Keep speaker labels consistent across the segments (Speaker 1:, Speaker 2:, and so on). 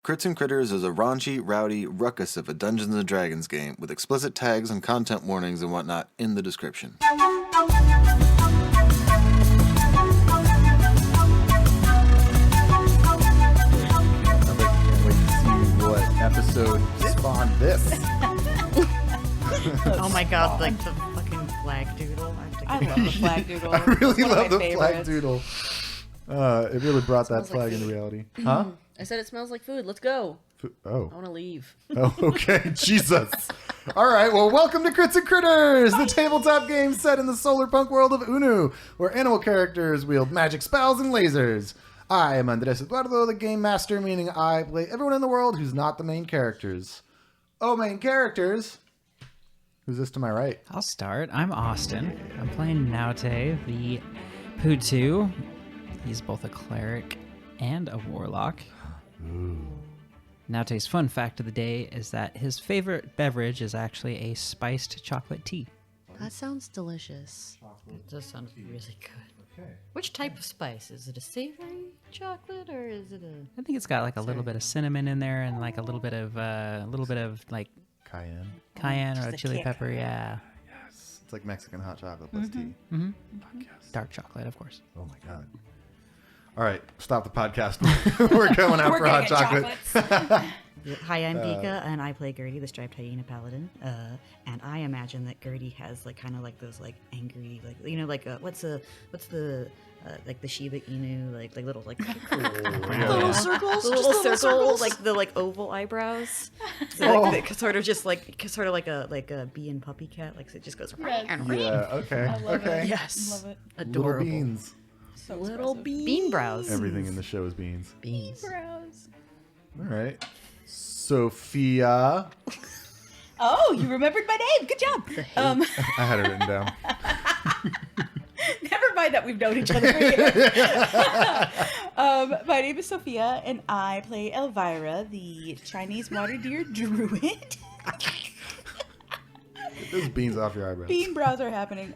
Speaker 1: Crits and Critters is a raunchy, rowdy ruckus of a Dungeons & Dragons game with explicit tags and content warnings and whatnot in the description.
Speaker 2: Episode spawned this.
Speaker 3: Oh my god, like the fucking flag doodle.
Speaker 4: I love the flag doodle.
Speaker 2: I really love the
Speaker 4: favorites.
Speaker 2: flag doodle. It really brought that flag into reality. Huh?
Speaker 3: I said it smells like food. Let's go.
Speaker 2: Oh.
Speaker 3: I want to leave.
Speaker 2: Oh, okay. Jesus. All right. Well, welcome to Crits and Critters, the tabletop game set in the solar punk world of Unu, where animal characters wield magic spells and lasers. I am Andres Eduardo, the game master, meaning I play everyone in the world who's not the main characters. Oh, main characters. Who's this to my right?
Speaker 5: I'll start. I'm Austin. I'm playing Naute, the Putu. He's both a cleric and a warlock.
Speaker 2: Ooh.
Speaker 5: Naute's fun fact of the day is that his favorite beverage is actually a spiced chocolate tea.
Speaker 3: That sounds delicious. It does sound really good.
Speaker 2: Okay.
Speaker 3: Which type of spice? Is it a savory chocolate or is it a...
Speaker 5: I think it's got like a little bit of cinnamon in there and like a little bit of like cayenne or a chili pepper. Yeah.
Speaker 2: Yes. It's like Mexican hot chocolate plus tea.
Speaker 5: Mm-hmm.
Speaker 2: Yes.
Speaker 5: Dark chocolate, of course.
Speaker 2: Oh my god. All right, stop the podcast. We're going out for hot chocolate.
Speaker 3: Hi, I'm Mica, and I play Gertie, the striped hyena paladin. And I imagine that Gertie has like kind of like those like angry, like like what's the like the Shiba Inu like little like little circles, little circles, like the like oval eyebrows. So, like, sort of like a bee and puppy cat, like so it just goes.
Speaker 2: Yeah. Okay.
Speaker 4: I love
Speaker 2: okay.
Speaker 4: it.
Speaker 3: Yes.
Speaker 4: Love it.
Speaker 3: Adorable.
Speaker 2: Little beans.
Speaker 4: So
Speaker 3: Little
Speaker 4: expressive.
Speaker 3: bean brows.
Speaker 2: Everything in the show is beans.
Speaker 3: Beans.
Speaker 4: Brows.
Speaker 2: All right. Sophia.
Speaker 4: Oh, you remembered my name. Good job.
Speaker 2: I had it written down.
Speaker 4: Never mind that we've known each other for years. My name is Sophia, and I play Elvira, the Chinese water deer druid.
Speaker 2: Get those beans off your eyebrows.
Speaker 4: Bean brows are happening.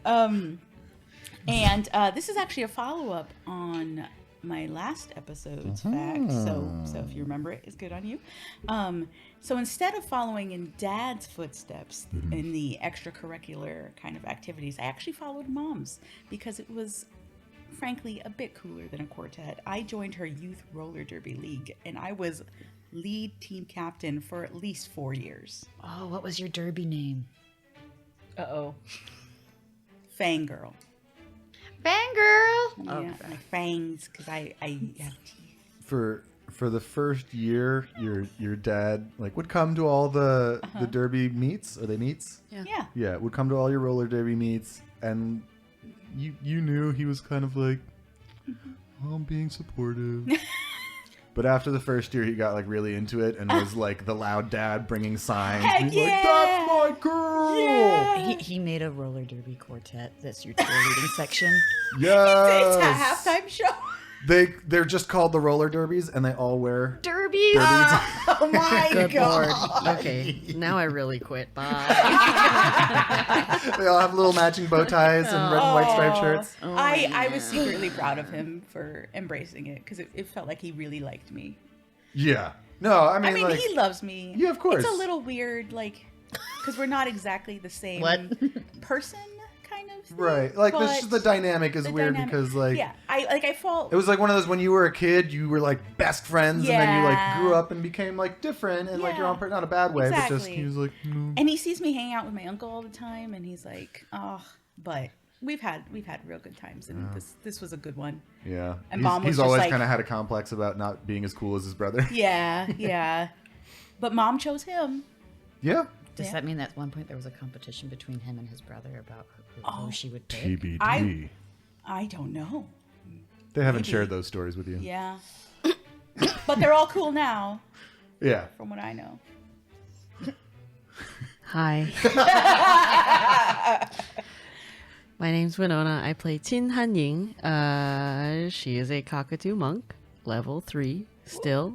Speaker 4: And this is actually a follow-up on my last episode's fact. So if you remember it, it's good on you. So instead of following in Dad's footsteps in the extracurricular kind of activities, I actually followed Mom's because it was, frankly, a bit cooler than a quartet. I joined her youth roller derby league, and I was lead team captain for at least 4 years.
Speaker 3: Oh, what was your derby name?
Speaker 4: Uh-oh. Fangirl.
Speaker 3: Fangirl.
Speaker 4: Yeah, my fangs, because I have teeth.
Speaker 2: For the first year, your dad would come to all the derby meets. Are they meets?
Speaker 4: Yeah.
Speaker 2: Yeah, would come to all your roller derby meets, and you knew he was kind of like, I'm being supportive. But after the first year, he got really into it and was like the loud dad bringing signs.
Speaker 4: Heck
Speaker 2: He's
Speaker 4: yeah!
Speaker 2: like, that's my girl.
Speaker 4: Yeah.
Speaker 3: He made a roller derby quartet. That's your cheerleading section.
Speaker 2: Yes.
Speaker 4: It's a halftime show.
Speaker 2: They're just called the roller derbies, and they all wear
Speaker 3: Derbies.
Speaker 4: Oh my
Speaker 3: Good
Speaker 4: god.
Speaker 3: lord. Okay, now I really quit. Bye.
Speaker 2: They all have little matching bow ties and red and white striped shirts.
Speaker 3: Oh,
Speaker 4: I was secretly proud of him for embracing it because it felt like he really liked me.
Speaker 2: Yeah. No, I mean,
Speaker 4: he loves me.
Speaker 2: Yeah, of course.
Speaker 4: It's a little weird, because we're not exactly the same person, kind of thing.
Speaker 2: Right. This the dynamic is weird because
Speaker 4: yeah, I fall.
Speaker 2: It was like one of those when you were a kid, you were best friends, and then you grew up and became different and your own person, not a bad way, but just he was like. No.
Speaker 4: And he sees me hanging out with my uncle all the time, and he's like, oh, but we've had real good times, and this was a good one.
Speaker 2: Yeah.
Speaker 4: And Mom was
Speaker 2: he's
Speaker 4: just
Speaker 2: always kind of had a complex about not being as cool as his brother.
Speaker 4: Yeah. But Mom chose him.
Speaker 2: Yeah.
Speaker 3: Does that mean that at one point there was a competition between him and his brother about who she would pick?
Speaker 2: TBD.
Speaker 4: I don't know.
Speaker 2: They haven't shared those stories with you.
Speaker 4: Yeah. But they're all cool now.
Speaker 2: Yeah.
Speaker 4: From what I know.
Speaker 6: Hi. My name's Winona. I play Tin Han Ying. She is a cockatoo monk, level 3, still.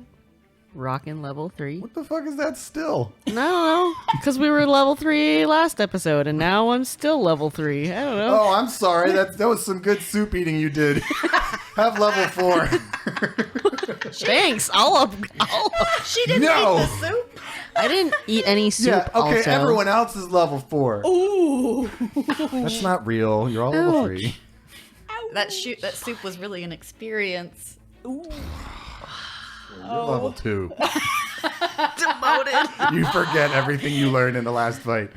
Speaker 6: Rockin' level 3.
Speaker 2: What the fuck is that still?
Speaker 6: I don't know. Because we were level 3 last episode, and now I'm still level 3. I don't know.
Speaker 2: Oh, I'm sorry. That was some good soup eating you did. Have level 4.
Speaker 6: Thanks. I'll
Speaker 3: She didn't
Speaker 2: No.
Speaker 3: eat the soup.
Speaker 6: I didn't eat any soup.
Speaker 2: Yeah, okay,
Speaker 6: also.
Speaker 2: everyone else is level 4.
Speaker 4: Ooh.
Speaker 2: That's not real. You're all level
Speaker 6: Ouch.
Speaker 2: 3.
Speaker 3: That soup was really an experience.
Speaker 4: Ooh.
Speaker 2: You're level 2.
Speaker 3: Demoted.
Speaker 2: You forget everything you learned in the last fight.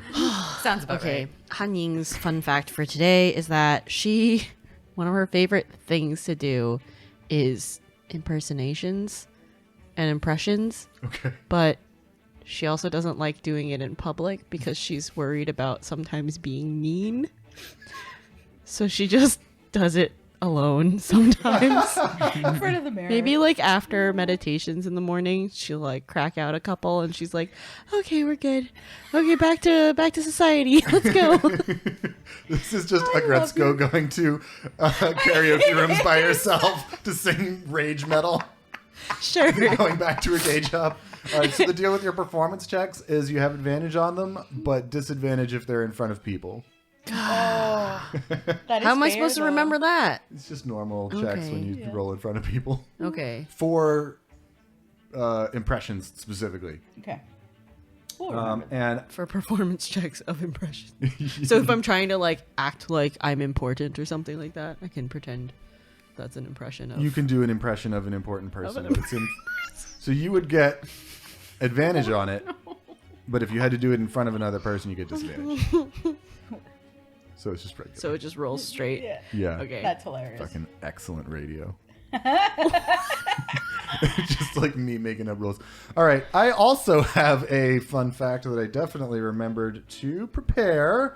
Speaker 3: Sounds about
Speaker 6: Okay,
Speaker 3: right.
Speaker 6: Han Ying's fun fact for today is that one of her favorite things to do is impersonations and impressions,
Speaker 2: Okay.
Speaker 6: but she also doesn't like doing it in public because she's worried about sometimes being mean. So she just does it alone sometimes.
Speaker 4: In front of the mirror.
Speaker 6: Maybe like after meditations in the morning, she'll like crack out a couple and she's like, "Okay, we're good. Okay, back to society. Let's go."
Speaker 2: This is just Agretzko going to karaoke rooms by herself to sing rage metal,
Speaker 6: Sure.
Speaker 2: going back to her day job. All right, so the deal with your performance checks is you have advantage on them, but disadvantage if they're in front of people.
Speaker 4: Oh, that is
Speaker 6: How am I
Speaker 4: fair,
Speaker 6: supposed to
Speaker 4: though.
Speaker 6: remember that?
Speaker 2: It's just normal checks when you
Speaker 4: Yeah.
Speaker 2: roll in front of people.
Speaker 6: Okay.
Speaker 2: For impressions specifically.
Speaker 4: Okay. We'll remember.
Speaker 2: And
Speaker 6: For performance checks of impression. So if I'm trying to like act like I'm important or something like that, I can pretend that's an impression of.
Speaker 2: you can do an impression of an important person. If it's in, so you would get advantage on it, but if you had to do it in front of another person, you get disadvantage. So it's just regular.
Speaker 6: So it just rolls straight.
Speaker 4: Yeah.
Speaker 2: Yeah.
Speaker 6: Okay.
Speaker 4: That's hilarious.
Speaker 2: Fucking excellent radio. Just like me making up rules. All right. I also have a fun fact that I definitely remembered to prepare.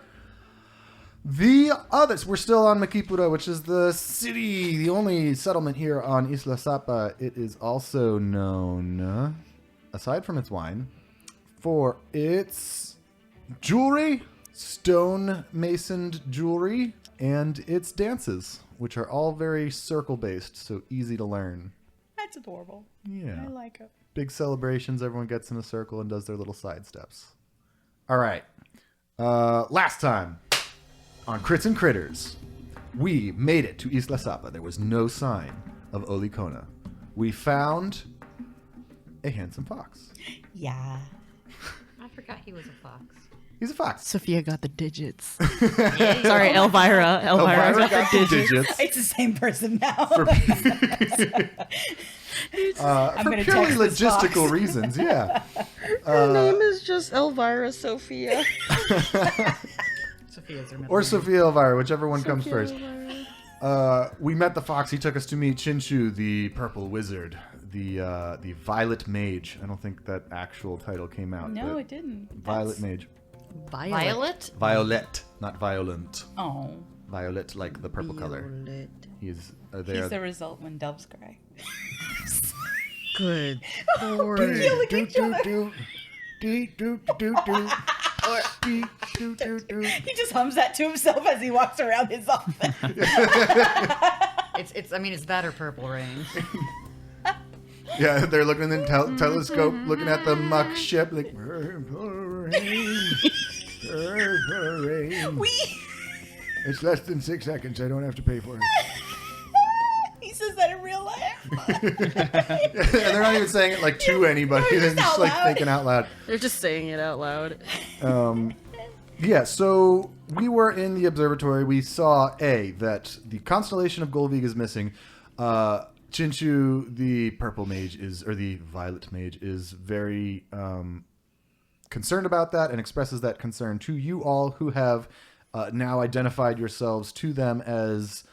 Speaker 2: The others, we're still on Makipura, which is the city, the only settlement here on Isla Sapa. It is also known, aside from its wine, for its jewelry, stone masoned jewelry, and its dances, which are all very circle based, so easy to learn.
Speaker 4: That's adorable.
Speaker 2: Yeah.
Speaker 4: I like it.
Speaker 2: Big celebrations, everyone gets in a circle and does their little side steps. All right. Last time on Crits and Critters, we made it to Isla Sapa. There was no sign of Olicona. We found a handsome fox.
Speaker 4: Yeah.
Speaker 3: I forgot he was a fox.
Speaker 2: He's a fox.
Speaker 6: Sophia got the digits. Sorry, Elvira. Elvira got the digits.
Speaker 4: It's the same person now.
Speaker 2: For
Speaker 4: gonna
Speaker 2: purely
Speaker 4: text this
Speaker 2: logistical
Speaker 4: fox.
Speaker 2: reasons, yeah.
Speaker 6: Her name is just Elvira Sophia.
Speaker 3: Sophia's her middle
Speaker 2: Or
Speaker 3: name.
Speaker 2: Sophia Elvira, whichever one comes first. We met the fox. He took us to meet Chinshu, the purple wizard, the violet mage. I don't think that actual title came out.
Speaker 4: No,
Speaker 2: but
Speaker 4: it didn't.
Speaker 2: Violet mage.
Speaker 3: Violet?
Speaker 2: Violet, not violent.
Speaker 4: Oh.
Speaker 2: Violet, like the purple color. He's there.
Speaker 4: He's the result when doves cry.
Speaker 6: Good.
Speaker 4: He just hums that to himself as he walks around his office.
Speaker 3: It's that or Purple Rain.
Speaker 2: Yeah, they're looking in the telescope, looking at the muck ship, like. Purple rain, purple rain. It's less than 6 seconds. I don't have to pay for it.
Speaker 4: He says that in real life.
Speaker 2: And they're not even saying it like to anybody.
Speaker 4: They're
Speaker 2: They're
Speaker 4: just
Speaker 2: just
Speaker 4: out
Speaker 2: like
Speaker 4: loud.
Speaker 2: thinking out loud.
Speaker 6: They're just saying it out loud.
Speaker 2: Yeah, so we were in the observatory. We saw that the constellation of Golvig is missing. Chinshu, the purple mage or the violet mage, is very concerned about that and expresses that concern to you all who have now identified yourselves to them as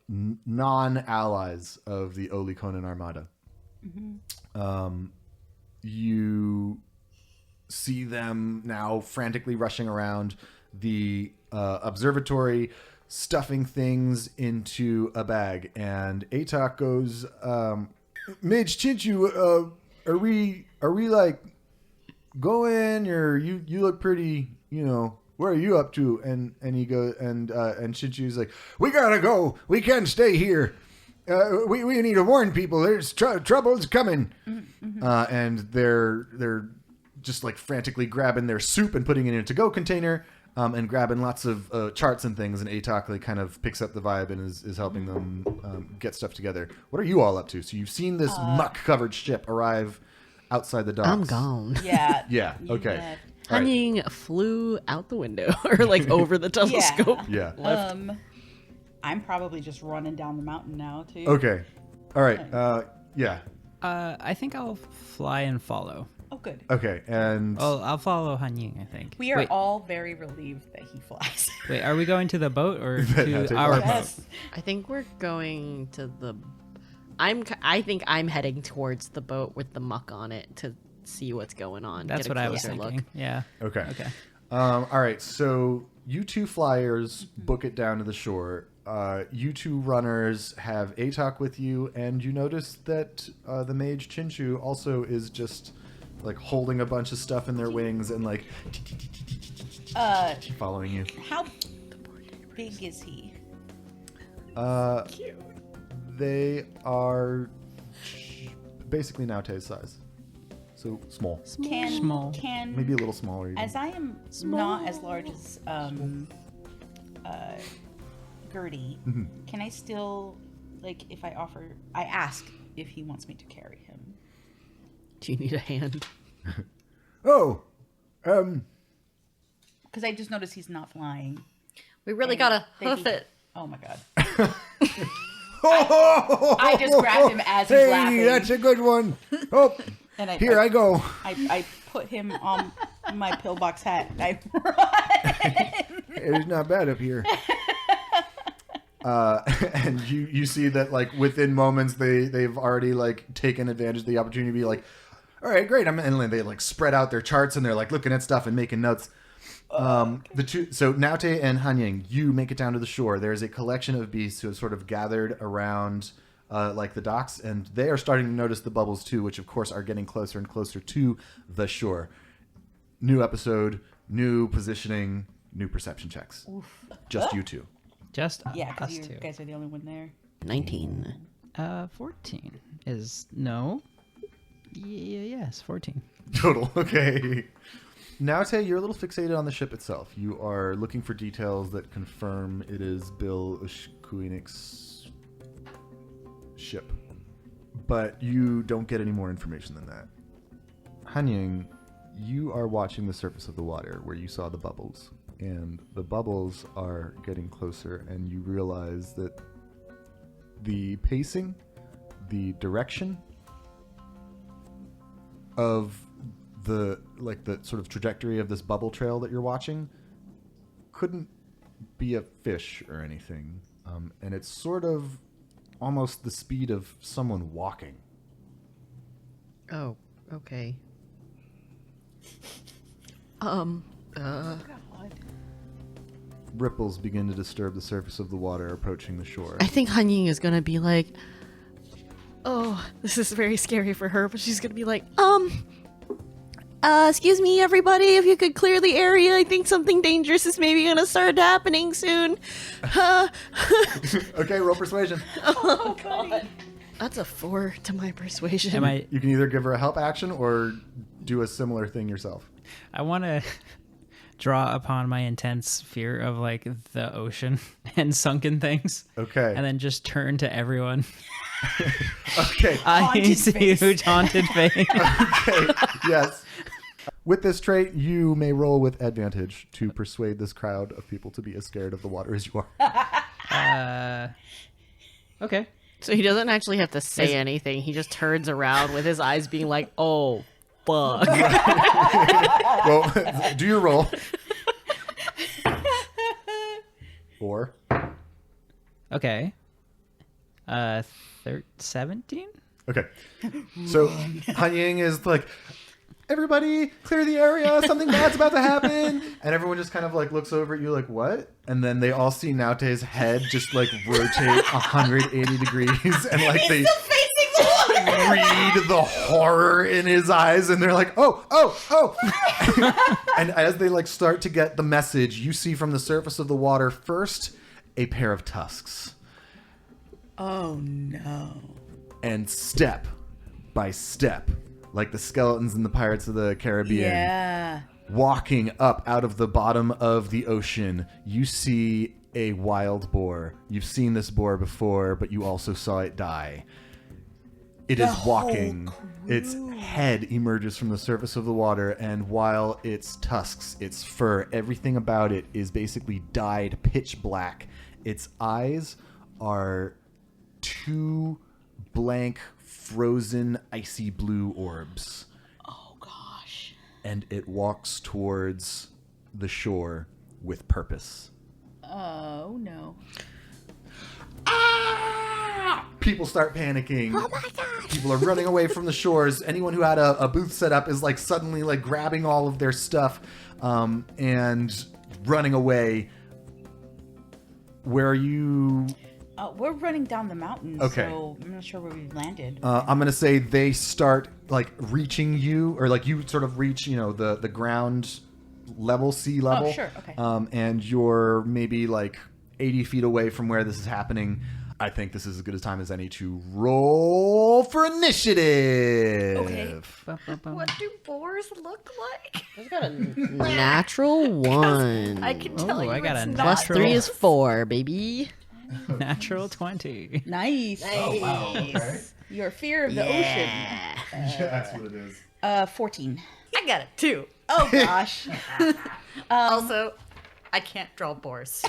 Speaker 2: non-allies of the Olicona Armada. You see them now frantically rushing around the observatory, stuffing things into a bag. And Atok goes, Mage Chinshu, are we like going, or you look pretty, where are you up to? And he goes, and Chinshu's like, we gotta go. We can't stay here. We need to warn people. There's trouble's coming. And they're just like frantically grabbing their soup and putting it in a to-go container. and grabbing lots of charts and things, and Atok kind of picks up the vibe and is helping them get stuff together. What are you all up to? So you've seen this muck-covered ship arrive outside the docks.
Speaker 6: I'm gone.
Speaker 4: Yeah.
Speaker 2: Yeah, okay.
Speaker 4: Yeah.
Speaker 2: All right.
Speaker 6: Hunying flew out the window or like over the telescope.
Speaker 2: Yeah.
Speaker 4: I'm probably just running down the mountain now too.
Speaker 2: Okay. All right. Yeah.
Speaker 5: I think I'll fly and follow.
Speaker 4: Oh, good.
Speaker 2: Okay. And
Speaker 5: Well, I'll follow Hanying, I think.
Speaker 4: We are
Speaker 5: Wait,
Speaker 4: all very relieved that he flies.
Speaker 5: wait, are we going to the boat or
Speaker 2: That's
Speaker 5: to
Speaker 2: it.
Speaker 5: our
Speaker 4: Yes.
Speaker 5: boat?
Speaker 6: I think we're going to the. I think I'm heading towards the boat with the muck on it to see what's going on.
Speaker 5: That's
Speaker 6: get a
Speaker 5: what I was
Speaker 6: closer
Speaker 5: thinking.
Speaker 6: look.
Speaker 5: Yeah.
Speaker 2: okay.
Speaker 5: Okay.
Speaker 2: All right. So you two flyers book it down to the shore. You two runners have Atok with you, and you notice that the mage Chinchu also is just like holding a bunch of stuff in their wings and like following you.
Speaker 4: How big is he?
Speaker 2: They are basically Naute's size, so small,
Speaker 5: Small.
Speaker 4: Can
Speaker 2: maybe a little smaller. Even.
Speaker 4: as I am not as large as Gertie, can I still like if I ask if he wants me to carry him?
Speaker 6: Do you need a hand?
Speaker 2: Oh,
Speaker 4: Because I just noticed he's not flying.
Speaker 3: We really
Speaker 4: And
Speaker 3: gotta
Speaker 4: they
Speaker 3: hoof
Speaker 4: can-
Speaker 3: it.
Speaker 4: Oh my god. I just grabbed him as he's
Speaker 2: hey,
Speaker 4: laughing.
Speaker 2: that's a good one. Oh,
Speaker 4: And
Speaker 2: here I go.
Speaker 4: I put him on my pillbox hat and I run.
Speaker 2: It's not bad up here. And you see that like within moments they've already like taken advantage of the opportunity to be like, all right, great. And they like spread out their charts and they're like looking at stuff and making notes. The two, so Naute and Hanying, you make it down to the shore. There is a collection of beasts who have sort of gathered around like the docks, and they are starting to notice the bubbles too, which of course are getting closer and closer to the shore. New episode, new positioning, new perception checks. Just you two.
Speaker 5: Just
Speaker 4: Yeah,
Speaker 5: us
Speaker 4: because you
Speaker 5: two.
Speaker 4: guys are the only one there.
Speaker 6: 19.
Speaker 5: 14 is no. Yes, 14.
Speaker 2: Total. Okay. Naute, you're a little fixated on the ship itself. You are looking for details that confirm it is Bill Ushkuinik's ship. But you don't get any more information than that. Hanying, you are watching the surface of the water where you saw the bubbles. And the bubbles are getting closer, and you realize that the pacing, the direction of the sort of trajectory of this bubble trail that you're watching couldn't be a fish or anything. And it's sort of almost the speed of someone walking.
Speaker 6: Oh, okay.
Speaker 2: Ripples begin to disturb the surface of the water approaching the shore.
Speaker 6: I think Hanying is gonna be like, oh, this is very scary for her, but she's gonna be like, excuse me, everybody, if you could clear the area. I think something dangerous is maybe gonna start happening soon.
Speaker 2: Okay, roll persuasion.
Speaker 4: Oh, God.
Speaker 6: That's a 4 to my persuasion.
Speaker 5: Am I?
Speaker 2: You can either give her a help action or do a similar thing yourself.
Speaker 5: I want to draw upon my intense fear of like the ocean and sunken things.
Speaker 2: Okay.
Speaker 5: And then just turn to everyone.
Speaker 2: Okay.
Speaker 5: I
Speaker 4: Haunted
Speaker 5: see
Speaker 4: face.
Speaker 5: huge haunted face.
Speaker 2: Okay. Yes. With this trait, you may roll with advantage to persuade this crowd of people to be as scared of the water as you are.
Speaker 5: Okay.
Speaker 6: So he doesn't actually have to say anything. He just turns around with his eyes being like, oh, fuck.
Speaker 2: Well, do your roll. 4.
Speaker 5: Okay. 17?
Speaker 2: Okay. So Hanying is like, everybody clear the area, something bad's about to happen. And everyone just kind of like looks over at you like, what? And then they all see Naute's head just like rotate 180 degrees and like they read the horror in his eyes and they're like, oh. And as they like start to get the message, you see from the surface of the water first a pair of tusks.
Speaker 4: Oh, no.
Speaker 2: And step by step, like the skeletons in the Pirates of the Caribbean,
Speaker 4: Yeah.
Speaker 2: walking up out of the bottom of the ocean, you see a wild boar. You've seen this boar before, but you also saw it die. It is walking. Its head emerges from the surface of the water, and while its tusks, its fur, everything about it is basically dyed pitch black, its eyes are two blank, frozen, icy blue orbs.
Speaker 4: Oh, gosh.
Speaker 2: And it walks towards the shore with purpose.
Speaker 4: Oh, no.
Speaker 2: People start panicking. Oh my god! People are running away from the shores. Anyone who had a booth set up is like suddenly like grabbing all of their stuff and running away. Where are you?
Speaker 4: We're running down the mountain,
Speaker 2: Okay.
Speaker 4: so I'm not sure where we landed.
Speaker 2: I'm gonna say they start like reaching you, or like you sort of reach, you know, the ground level, sea level.
Speaker 4: Oh, sure, okay.
Speaker 2: And you're maybe like 80 feet away from where this is happening. I think this is as good a time as any to roll for initiative.
Speaker 4: Okay.
Speaker 3: What do boars look like?
Speaker 6: I've got a natural 1.
Speaker 3: I can tell you
Speaker 5: I got
Speaker 3: it's
Speaker 5: a
Speaker 3: not.
Speaker 6: Plus
Speaker 5: natural
Speaker 6: 3 is 4, baby.
Speaker 5: natural 20.
Speaker 4: Nice.
Speaker 2: Oh, wow. Okay.
Speaker 4: Your fear of the ocean.
Speaker 2: Yeah, that's what it is.
Speaker 4: 14.
Speaker 3: I got it too.
Speaker 4: Oh, gosh.
Speaker 3: Also, I can't draw boars.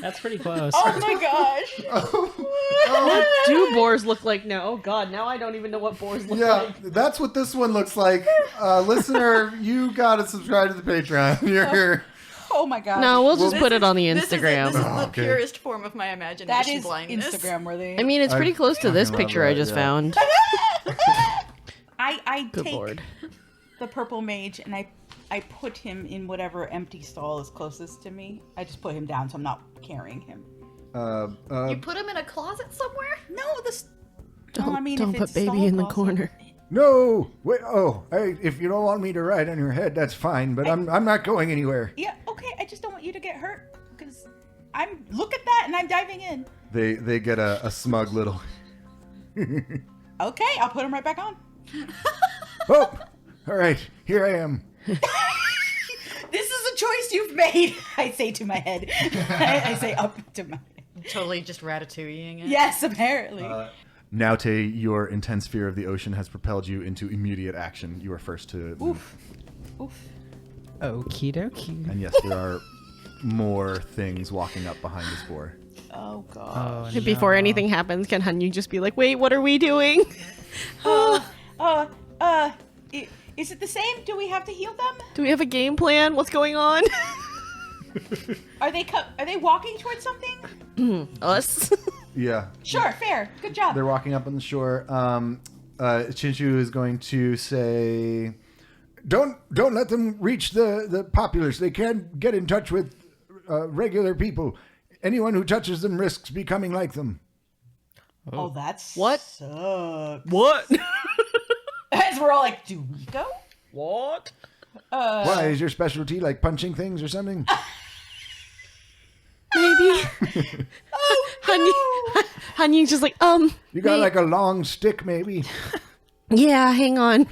Speaker 5: That's pretty close.
Speaker 4: Oh, my gosh.
Speaker 6: What do boars look like now? Oh god, now I don't even know what boars look
Speaker 2: Yeah,
Speaker 6: like.
Speaker 2: that's what this one looks like. Listener, you gotta subscribe to the Patreon. You're...
Speaker 4: Oh, my gosh.
Speaker 6: No, we'll just
Speaker 3: This
Speaker 6: put it
Speaker 3: is-
Speaker 6: on the
Speaker 3: This is
Speaker 6: Instagram.
Speaker 3: the
Speaker 2: Okay.
Speaker 3: purest form of my imagination
Speaker 4: That is
Speaker 3: blindness.
Speaker 4: Instagram worthy.
Speaker 6: I mean, it's pretty close to this
Speaker 2: fucking love
Speaker 6: picture I
Speaker 2: that,
Speaker 6: just
Speaker 2: yeah.
Speaker 6: found.
Speaker 4: I
Speaker 6: Good
Speaker 4: take
Speaker 6: lord.
Speaker 4: the purple mage and I put him in whatever empty stall is closest to me. I just put him down so I'm not carrying him.
Speaker 3: You put him in a closet somewhere?
Speaker 4: No, this.
Speaker 6: Don't,
Speaker 4: I mean,
Speaker 6: don't
Speaker 4: if
Speaker 6: put
Speaker 4: it's
Speaker 6: baby
Speaker 4: stall
Speaker 6: in the
Speaker 4: closet-
Speaker 6: corner.
Speaker 2: No, wait. Oh, hey, if you don't want me to ride on your head, that's fine. But I'm not going anywhere.
Speaker 4: Yeah, okay. I just don't want you to get hurt because I'm. Look at that, and I'm diving in.
Speaker 2: They get a smug little.
Speaker 4: Okay, I'll put him right back on.
Speaker 2: Oh, all right. Here I am.
Speaker 4: This is a choice you've made. I say to my head. I say up to my head.
Speaker 3: Totally just ratatouilleing it.
Speaker 4: Yes, apparently.
Speaker 2: Naute, your intense fear of the ocean has propelled you into immediate action. You are first to move.
Speaker 4: Oof.
Speaker 5: Okie dokie.
Speaker 2: And yes, there are more things walking up behind this boar.
Speaker 4: Oh god.
Speaker 5: Oh,
Speaker 6: Before
Speaker 5: no.
Speaker 6: anything happens, can Hanyu just be like, wait, what are we doing?
Speaker 4: Is it the same? Do we have to heal them?
Speaker 6: Do we have a game plan? What's going on?
Speaker 4: Are they walking towards something?
Speaker 6: Us?
Speaker 2: Yeah.
Speaker 4: Sure, fair. Good job.
Speaker 2: They're walking up on the shore. Chinshu is going to say, "Don't let them reach the populace. They can't get in touch with regular people. Anyone who touches them risks becoming like them."
Speaker 4: Oh, that's
Speaker 6: What?
Speaker 4: sucks.
Speaker 6: What?
Speaker 4: As we're all like, do we go?
Speaker 6: What?
Speaker 2: Why is your specialty like punching things or something?
Speaker 6: Maybe. Hanyu's just like,
Speaker 2: You got like a long stick, maybe.
Speaker 6: yeah, hang on.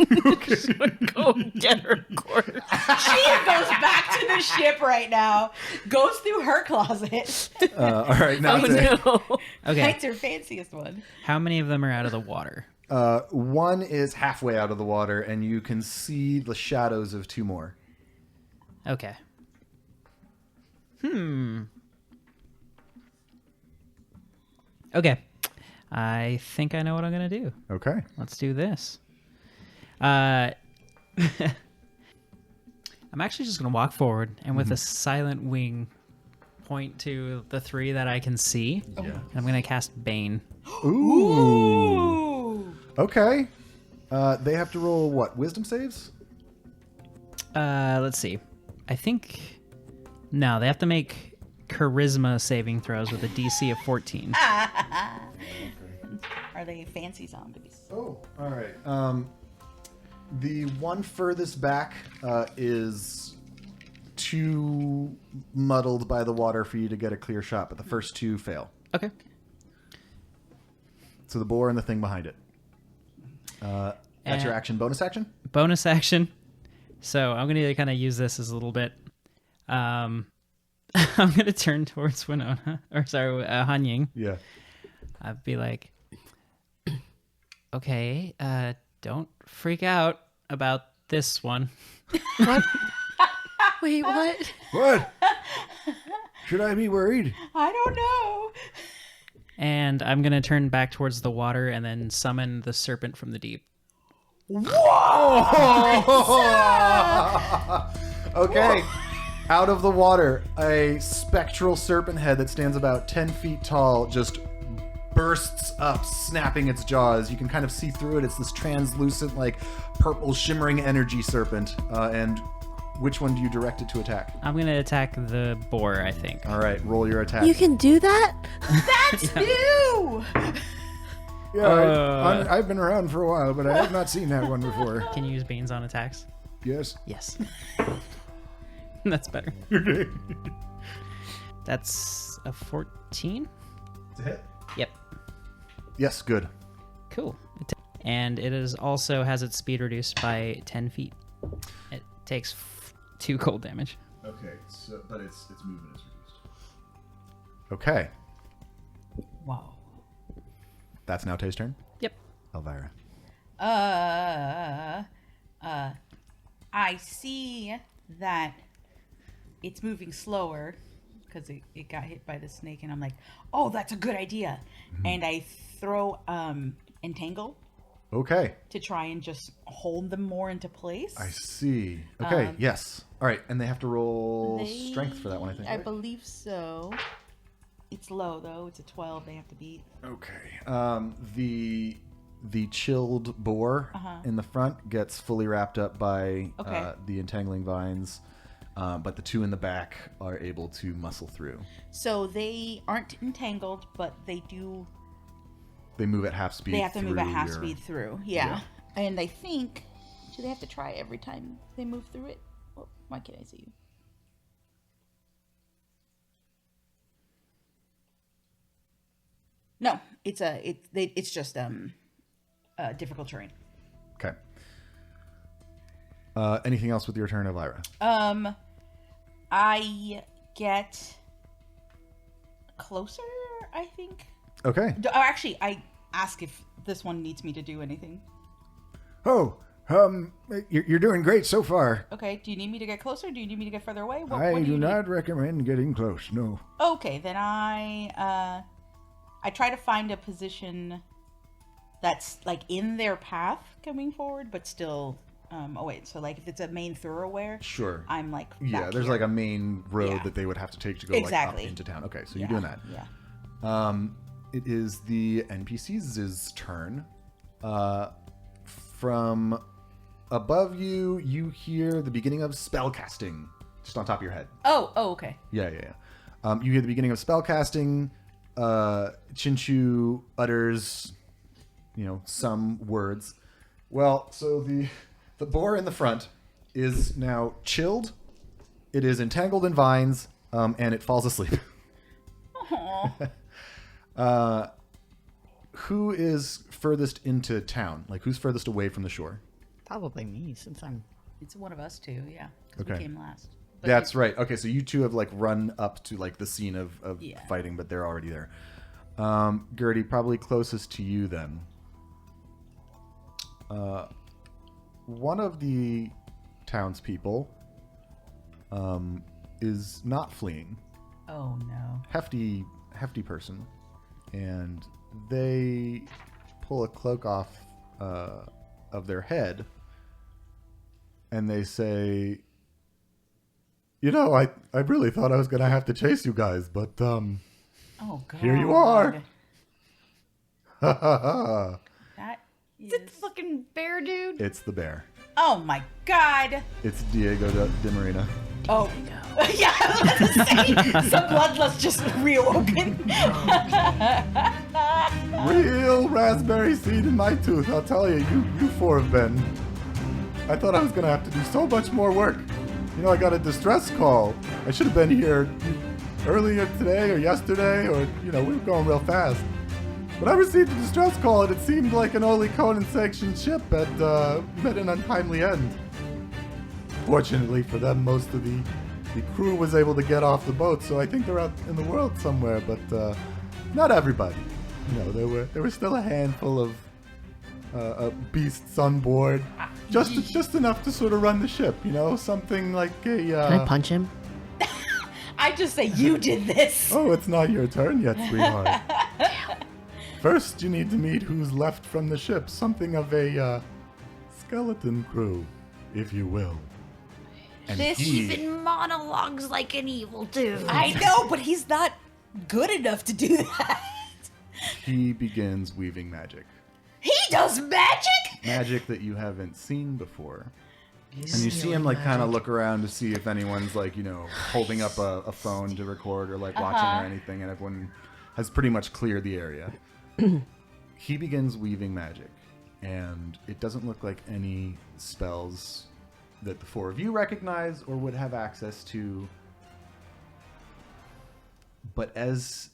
Speaker 6: Just gonna go get her cord.
Speaker 4: She goes back to the ship right now, goes through her closet,
Speaker 2: All right, now
Speaker 6: Oh no.
Speaker 5: Okay.
Speaker 4: finds her fanciest one.
Speaker 5: How many of them are out of the water?
Speaker 2: one is halfway out of the water, and you can see the shadows of two more.
Speaker 5: Okay. Okay. I think I know what I'm going to do.
Speaker 2: Okay.
Speaker 5: Let's do this. I'm actually just going to walk forward and with a silent wing point to the three that I can see.
Speaker 2: Yeah.
Speaker 5: And I'm going to cast Bane.
Speaker 2: Ooh. Okay. They have to roll what? Wisdom saves?
Speaker 5: Let's see. I think... No, they have to make charisma saving throws with a DC of 14.
Speaker 4: Are they fancy zombies?
Speaker 2: Oh, all right. The one furthest back is too muddled by the water for you to get a clear shot, but the first two fail.
Speaker 5: Okay.
Speaker 2: So the boar and the thing behind it. That's your action. Bonus action?
Speaker 5: Bonus action. So I'm going to kind of use this as a little bit. I'm going to turn towards Winona. Or sorry, Han Ying.
Speaker 2: Yeah.
Speaker 5: I'd be like, okay, don't freak out about this one.
Speaker 6: What? Wait, what?
Speaker 2: What? Should I be worried?
Speaker 4: I don't know.
Speaker 5: And I'm going to turn back towards the water and then summon the serpent from the deep.
Speaker 2: Okay. Out of the water, a spectral serpent head that stands about 10 feet tall just bursts up, snapping its jaws. You can kind of see through it. It's this translucent, like, purple shimmering energy serpent. And which one do you direct it to attack?
Speaker 5: I'm going to attack the boar, I think.
Speaker 2: All right, roll your attack.
Speaker 6: You can do that?
Speaker 4: That's new.
Speaker 2: Yeah, I've been around for a while, but I have not seen that one before.
Speaker 5: Can you use Banes on attacks?
Speaker 2: Yes.
Speaker 5: Yes. That's better. That's a 14?
Speaker 2: It's a hit.
Speaker 5: Yep.
Speaker 2: Yes, good.
Speaker 5: Cool. And it is also has its speed reduced by 10 feet. It takes 2 cold damage.
Speaker 2: Okay, so but its movement is reduced. Okay,
Speaker 4: Wow.
Speaker 2: that's now Tay's turn.
Speaker 5: Yep.
Speaker 2: Elvira.
Speaker 4: I see that it's moving slower because it got hit by the snake, and I'm like, oh, that's a good idea. And I throw Entangle
Speaker 2: Okay,
Speaker 4: to try and just hold them more into place.
Speaker 2: I see. Okay, yes. All right, and they have to roll
Speaker 4: They-
Speaker 2: strength for that one, I think.
Speaker 4: I
Speaker 2: right?
Speaker 4: believe so. It's low, though. It's a 12 they have to beat.
Speaker 2: Okay. The chilled boar in the front gets fully wrapped up by
Speaker 4: Okay.
Speaker 2: the entangling vines, but the two in the back are able to muscle through.
Speaker 4: So they aren't entangled, but they do...
Speaker 2: They move at half speed.
Speaker 4: They have to move at
Speaker 2: through
Speaker 4: half
Speaker 2: your-
Speaker 4: speed through. Yeah. And I think... Do they have to try every time they move through it? Oh, why can't I see you? No, it's just difficult terrain.
Speaker 2: Okay. Anything else with your turn, Elvira?
Speaker 4: I get closer, I think.
Speaker 2: Okay.
Speaker 4: Actually, I ask if this one needs me to do anything.
Speaker 7: Oh, you're doing great so far.
Speaker 4: Okay, do you need me to get closer? Do you need me to get further away? What
Speaker 7: I
Speaker 4: do
Speaker 7: do
Speaker 4: you
Speaker 7: not recommend getting close, no.
Speaker 4: need? Okay, then I try to find a position that's like in their path coming forward, but still. Oh wait, so like if it's a main thoroughfare,
Speaker 2: Sure.
Speaker 4: I'm like
Speaker 2: Yeah,
Speaker 4: back
Speaker 2: there's
Speaker 4: here.
Speaker 2: like a main road
Speaker 4: Yeah.
Speaker 2: that they would have to take to go
Speaker 4: Exactly.
Speaker 2: like up into town. Okay, so
Speaker 4: Yeah,
Speaker 2: you're doing that.
Speaker 4: Yeah.
Speaker 2: It is the NPC's turn. From above you, you hear the beginning of spellcasting just on top of your head.
Speaker 4: Oh, okay.
Speaker 2: Yeah. You hear the beginning of spellcasting. Chinchu utters, some words. Well, so the boar in the front is now chilled. It is entangled in vines, and it falls asleep. Who is furthest into town? Like, who's furthest away from the shore?
Speaker 3: Probably me, since I'm.
Speaker 4: It's one of us two, yeah. 'Cause
Speaker 2: Okay.
Speaker 4: we came last. But
Speaker 2: That's right. Okay, so you two have like run up to like the scene of
Speaker 4: Yeah.
Speaker 2: fighting, but they're already there. Gertie, probably closest to you then. One of the townspeople is not fleeing.
Speaker 4: Oh no.
Speaker 2: Hefty person, and they pull a cloak off of their head, and they say, I really thought I was gonna have to chase you guys, but
Speaker 4: Oh god.
Speaker 2: here you are.
Speaker 4: That
Speaker 3: Is it the fucking bear dude?
Speaker 2: It's the bear.
Speaker 4: Oh my god.
Speaker 2: It's Diego de Marina.
Speaker 4: Oh. Yeah, I was about to say, some bloodlust just reawoken.
Speaker 2: Real raspberry seed in my tooth, I'll tell you. You four have been. I thought I was gonna have to do so much more work. I got a distress call. I should have been here earlier today or yesterday, or, we were going real fast. But I received a distress call, and it seemed like an Oli Conan-sanctioned ship had met an untimely end. Fortunately for them, most of the crew was able to get off the boat, so I think they're out in the world somewhere, but not everybody. There were still a handful of beasts on board, just enough to sort of run the ship. Something like a.
Speaker 6: Can I punch him?
Speaker 4: I just say you did this.
Speaker 2: Oh, it's not your turn yet, sweetheart. First, you need to meet who's left from the ship. Something of a skeleton crew, if you will. And
Speaker 3: Even monologues like an evil dude.
Speaker 4: I know, but he's not good enough to do that.
Speaker 2: he begins weaving magic.
Speaker 4: He does magic?
Speaker 2: Magic that you haven't seen before. And you see him kind of look around to see if anyone's holding up a phone to record or watching or anything, and everyone has pretty much cleared the area. He begins weaving magic, and it doesn't look like any spells that the four of you recognize or would have access to. But as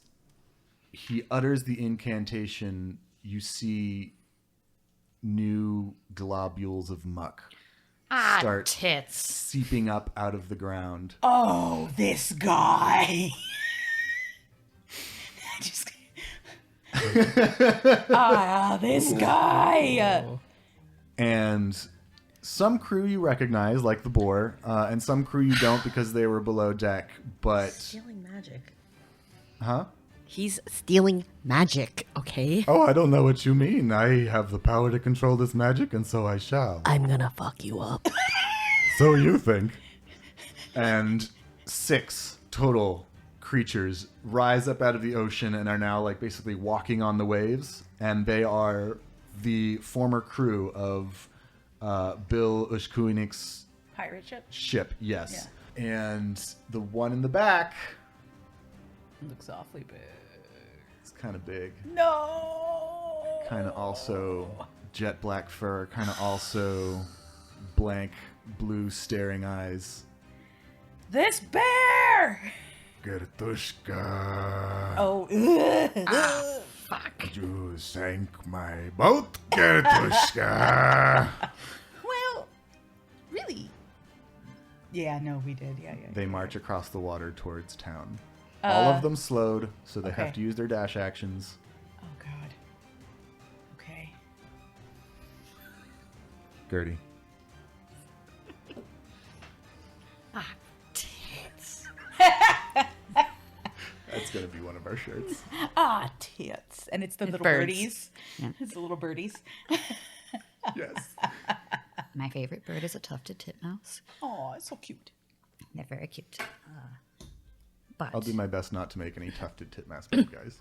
Speaker 2: he utters the incantation, you see new globules of muck start
Speaker 3: tits.
Speaker 2: seeping up out of the ground.
Speaker 4: Oh, this guy. Just. This guy.
Speaker 2: And some crew you recognize, like the boar, and some crew you don't because they were below deck, but...
Speaker 6: Stealing magic.
Speaker 2: Huh?
Speaker 6: He's stealing magic, okay?
Speaker 2: Oh, I don't know what you mean. I have the power to control this magic, and so I shall.
Speaker 6: I'm gonna fuck you up.
Speaker 2: So you think. And 6 total creatures rise up out of the ocean and are now basically walking on the waves, and they are the former crew of Bill Ushkuinik's
Speaker 4: Pirate
Speaker 2: ship, yes. Yeah. And the one in the back
Speaker 4: looks awfully big.
Speaker 2: It's kind of big.
Speaker 4: No.
Speaker 2: Kind of also jet black fur, kind of also blank blue staring eyes.
Speaker 4: This bear!
Speaker 2: Gertushka.
Speaker 4: Oh,
Speaker 3: Fuck.
Speaker 2: You sank my boat, Gertushka.
Speaker 4: well, really? Yeah, no, we did. Yeah.
Speaker 2: They march across the water towards town. All of them slowed, so they have to use their dash actions.
Speaker 4: Oh, God. Okay.
Speaker 2: Gertie.
Speaker 3: Tits.
Speaker 2: That's going to be one of our shirts.
Speaker 4: Tits. And it's the little
Speaker 3: birds.
Speaker 4: birdies.
Speaker 3: Yeah.
Speaker 4: It's the little birdies.
Speaker 2: Yes.
Speaker 3: My favorite bird is a tufted titmouse.
Speaker 4: Oh, it's so cute.
Speaker 3: They're very cute. But
Speaker 2: I'll do my best not to make any tufted titmouse bad guys.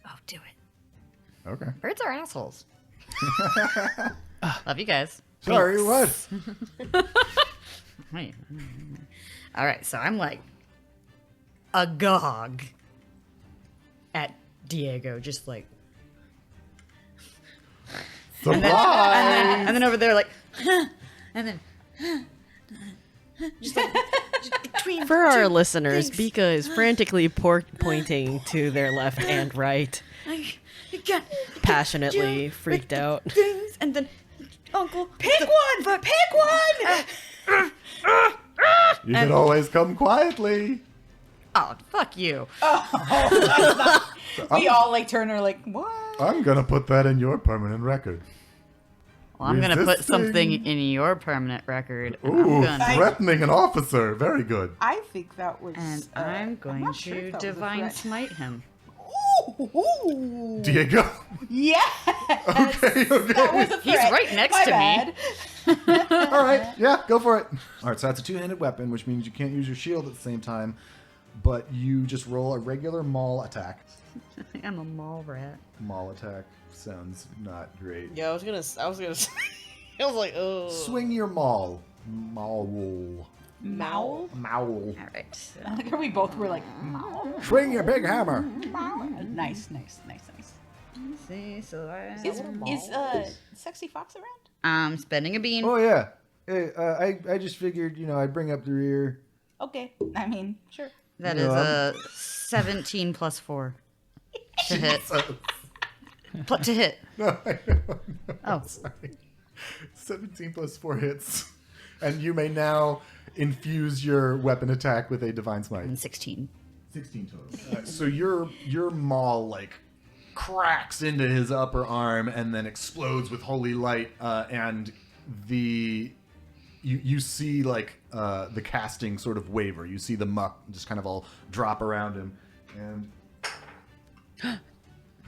Speaker 3: Oh, do it.
Speaker 2: Okay.
Speaker 3: Birds are assholes. Love you guys.
Speaker 2: Sorry, what?
Speaker 3: All right, so I'm agog at Diego, just
Speaker 2: Surprise!
Speaker 3: and then over there and then just between
Speaker 6: For our
Speaker 3: two
Speaker 6: listeners,
Speaker 3: things.
Speaker 6: Mica is frantically pointing to their left and right,
Speaker 3: I got
Speaker 6: passionately freaked out.
Speaker 3: things, and then Uncle
Speaker 4: Pick one! Pick one!
Speaker 2: You can always come quietly.
Speaker 3: Oh, fuck you.
Speaker 4: We all turn or what?
Speaker 2: I'm going to put that in your permanent record.
Speaker 3: Well, I'm gonna put
Speaker 2: Resisting.
Speaker 3: something in your permanent record. And
Speaker 2: Ooh,
Speaker 3: I'm gonna,
Speaker 2: threatening an officer. Very good.
Speaker 4: I think that was...
Speaker 3: and I'm going
Speaker 4: not sure
Speaker 3: to
Speaker 4: if that was a
Speaker 3: divine
Speaker 4: threat.
Speaker 3: smite him.
Speaker 4: Ooh.
Speaker 2: Diego.
Speaker 4: Yes!
Speaker 2: Okay.
Speaker 4: That was a threat.
Speaker 3: He's right next
Speaker 4: My
Speaker 3: to me.
Speaker 4: bad.
Speaker 2: All right. Yeah, go for it. All right, so that's a two-handed weapon, which means you can't use your shield at the same time, but you just roll a regular maul attack.
Speaker 3: I'm a mall rat.
Speaker 2: Maul attack sounds not great.
Speaker 6: Yeah, I was gonna say, I was like, oh.
Speaker 2: Swing your maul. Maul.
Speaker 4: Mowl?
Speaker 2: Maul.
Speaker 3: All right. So.
Speaker 4: I think we both were mowl.
Speaker 7: Swing your big hammer.
Speaker 4: Nice.
Speaker 3: Let's see. So
Speaker 4: Is Sexy Fox around?
Speaker 3: I'm spending a bean.
Speaker 2: Oh, yeah. Hey, I just figured, I'd bring up the rear.
Speaker 4: Okay. I mean, sure.
Speaker 3: That is a 17 plus 4 to hit. To hit.
Speaker 2: No, I don't.
Speaker 3: Oh.
Speaker 2: Sorry. 17 plus 4 hits. And you may now infuse your weapon attack with a divine smite.
Speaker 3: And 16.
Speaker 2: 16 total. So your maul like cracks into his upper arm and then explodes with holy light, and you see like the casting sort of waver. You see the muck just kind of all drop around him, and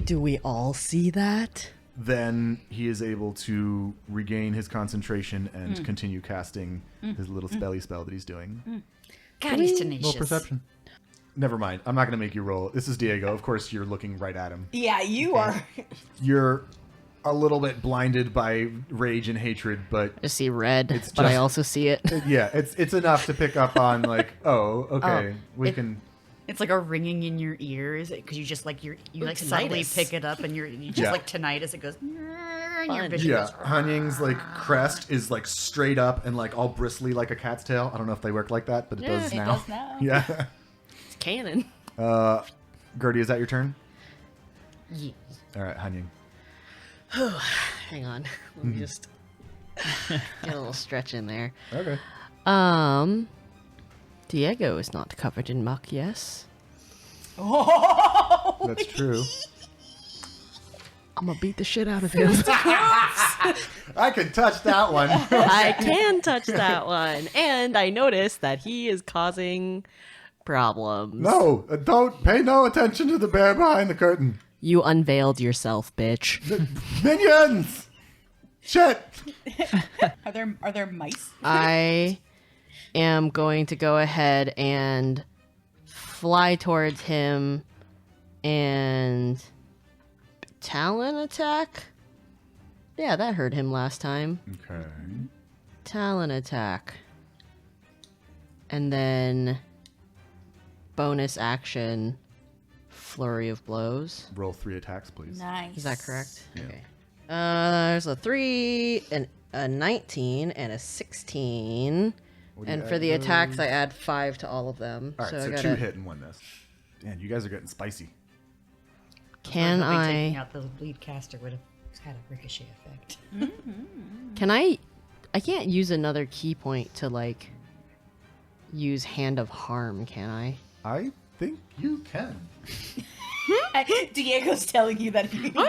Speaker 6: Do we all see that?
Speaker 2: then he is able to regain his concentration and continue casting his little spelly spell that he's doing.
Speaker 3: God, he's tenacious.
Speaker 2: Roll perception. Never mind. I'm not going to make you roll. This is Diego. Of course, you're looking right at him.
Speaker 4: Yeah, you are.
Speaker 2: You're a little bit blinded by rage and hatred, but
Speaker 6: I see red,
Speaker 2: It's
Speaker 6: but I
Speaker 2: just-
Speaker 6: also see it.
Speaker 2: yeah, it's enough to pick up on like, oh, okay, we
Speaker 3: it-
Speaker 2: can.
Speaker 3: It's like a ringing in your ears because you just like you like subtly
Speaker 6: tinnitus.
Speaker 3: pick it up and you just
Speaker 2: Yeah.
Speaker 3: like tinnitus. It goes. And your
Speaker 6: Fun.
Speaker 3: vision
Speaker 2: Yeah,
Speaker 3: goes.
Speaker 2: Hanying's like crest is like straight up and like all bristly like a cat's tail. I don't know if they work like that, but it does
Speaker 4: it
Speaker 2: now.
Speaker 4: does now.
Speaker 2: Yeah.
Speaker 6: It's canon.
Speaker 2: Gertie, is that your turn?
Speaker 3: Yeah.
Speaker 2: All right, Hanying.
Speaker 6: Hang on. Let me just get a little stretch in there.
Speaker 2: Okay.
Speaker 6: Diego is not covered in muck, yes?
Speaker 2: That's true.
Speaker 6: I'm gonna beat the shit out of him.
Speaker 2: I can touch that one.
Speaker 6: I can touch that one. And I noticed that he is causing problems.
Speaker 2: No, don't pay no attention to the bear behind the curtain.
Speaker 6: You unveiled yourself, bitch.
Speaker 2: Minions! Shit!
Speaker 4: Are there mice?
Speaker 6: I am going to go ahead and fly towards him and talon attack. Yeah, that hurt him last time.
Speaker 2: Okay.
Speaker 6: Talon attack. And then bonus action flurry of blows.
Speaker 2: Roll 3 attacks, please.
Speaker 4: Nice.
Speaker 6: Is that correct? Okay. There's a 3, a 19, and a 16.
Speaker 2: What do you
Speaker 6: And for
Speaker 2: add
Speaker 6: the
Speaker 2: those?
Speaker 6: attacks, I add 5 to all of them.
Speaker 2: All right,
Speaker 6: I
Speaker 2: so
Speaker 6: gotta-
Speaker 2: 2 hit and 1 miss. Man, you guys are getting spicy.
Speaker 6: Can
Speaker 3: Taking
Speaker 6: I?
Speaker 3: out the lead caster would have had a ricochet effect.
Speaker 6: Can I can't use another key point to like use Hand of Harm, can I?
Speaker 2: I think you can.
Speaker 4: Diego's telling you that you can.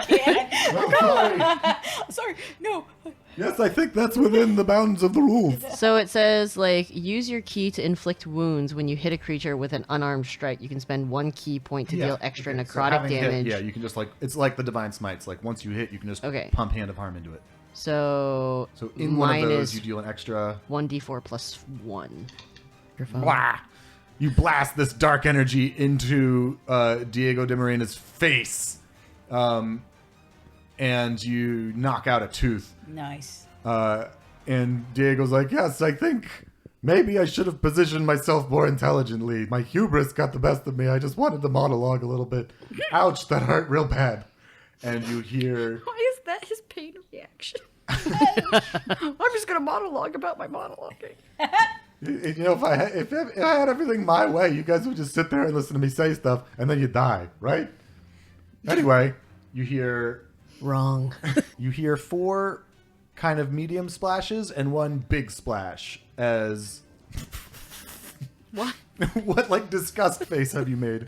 Speaker 4: Sorry, no.
Speaker 2: Yes, I think that's within the bounds of the rules.
Speaker 6: So it says like use your key to inflict wounds when you hit a creature with an unarmed strike. You can spend 1 key point to deal extra
Speaker 2: okay, so
Speaker 6: necrotic
Speaker 2: having hit,
Speaker 6: damage.
Speaker 2: yeah, you can just like it's like the divine smites. Like once you hit, you can just
Speaker 6: Okay.
Speaker 2: pump Hand of Harm into it.
Speaker 6: So
Speaker 2: So in one of
Speaker 6: mine
Speaker 2: those,
Speaker 6: is
Speaker 2: you deal an extra.
Speaker 6: 1d4 plus 1. Your phone.
Speaker 2: Blah! You blast this dark energy into Diego de Marina's face, and you knock out a tooth.
Speaker 4: Nice.
Speaker 2: And Diego's like, yes, I think maybe I should have positioned myself more intelligently. My hubris got the best of me. I just wanted to monologue a little bit. Ouch, that hurt real bad. And you hear,
Speaker 3: Why is that his pain reaction? I'm just gonna monologue about my monologuing.
Speaker 2: if I had everything my way, you guys would just sit there and listen to me say stuff, and then you die, right? Anyway, you hear
Speaker 6: Wrong.
Speaker 2: 4 kind of medium splashes and 1 big splash as
Speaker 6: What?
Speaker 2: what like disgust face have you made?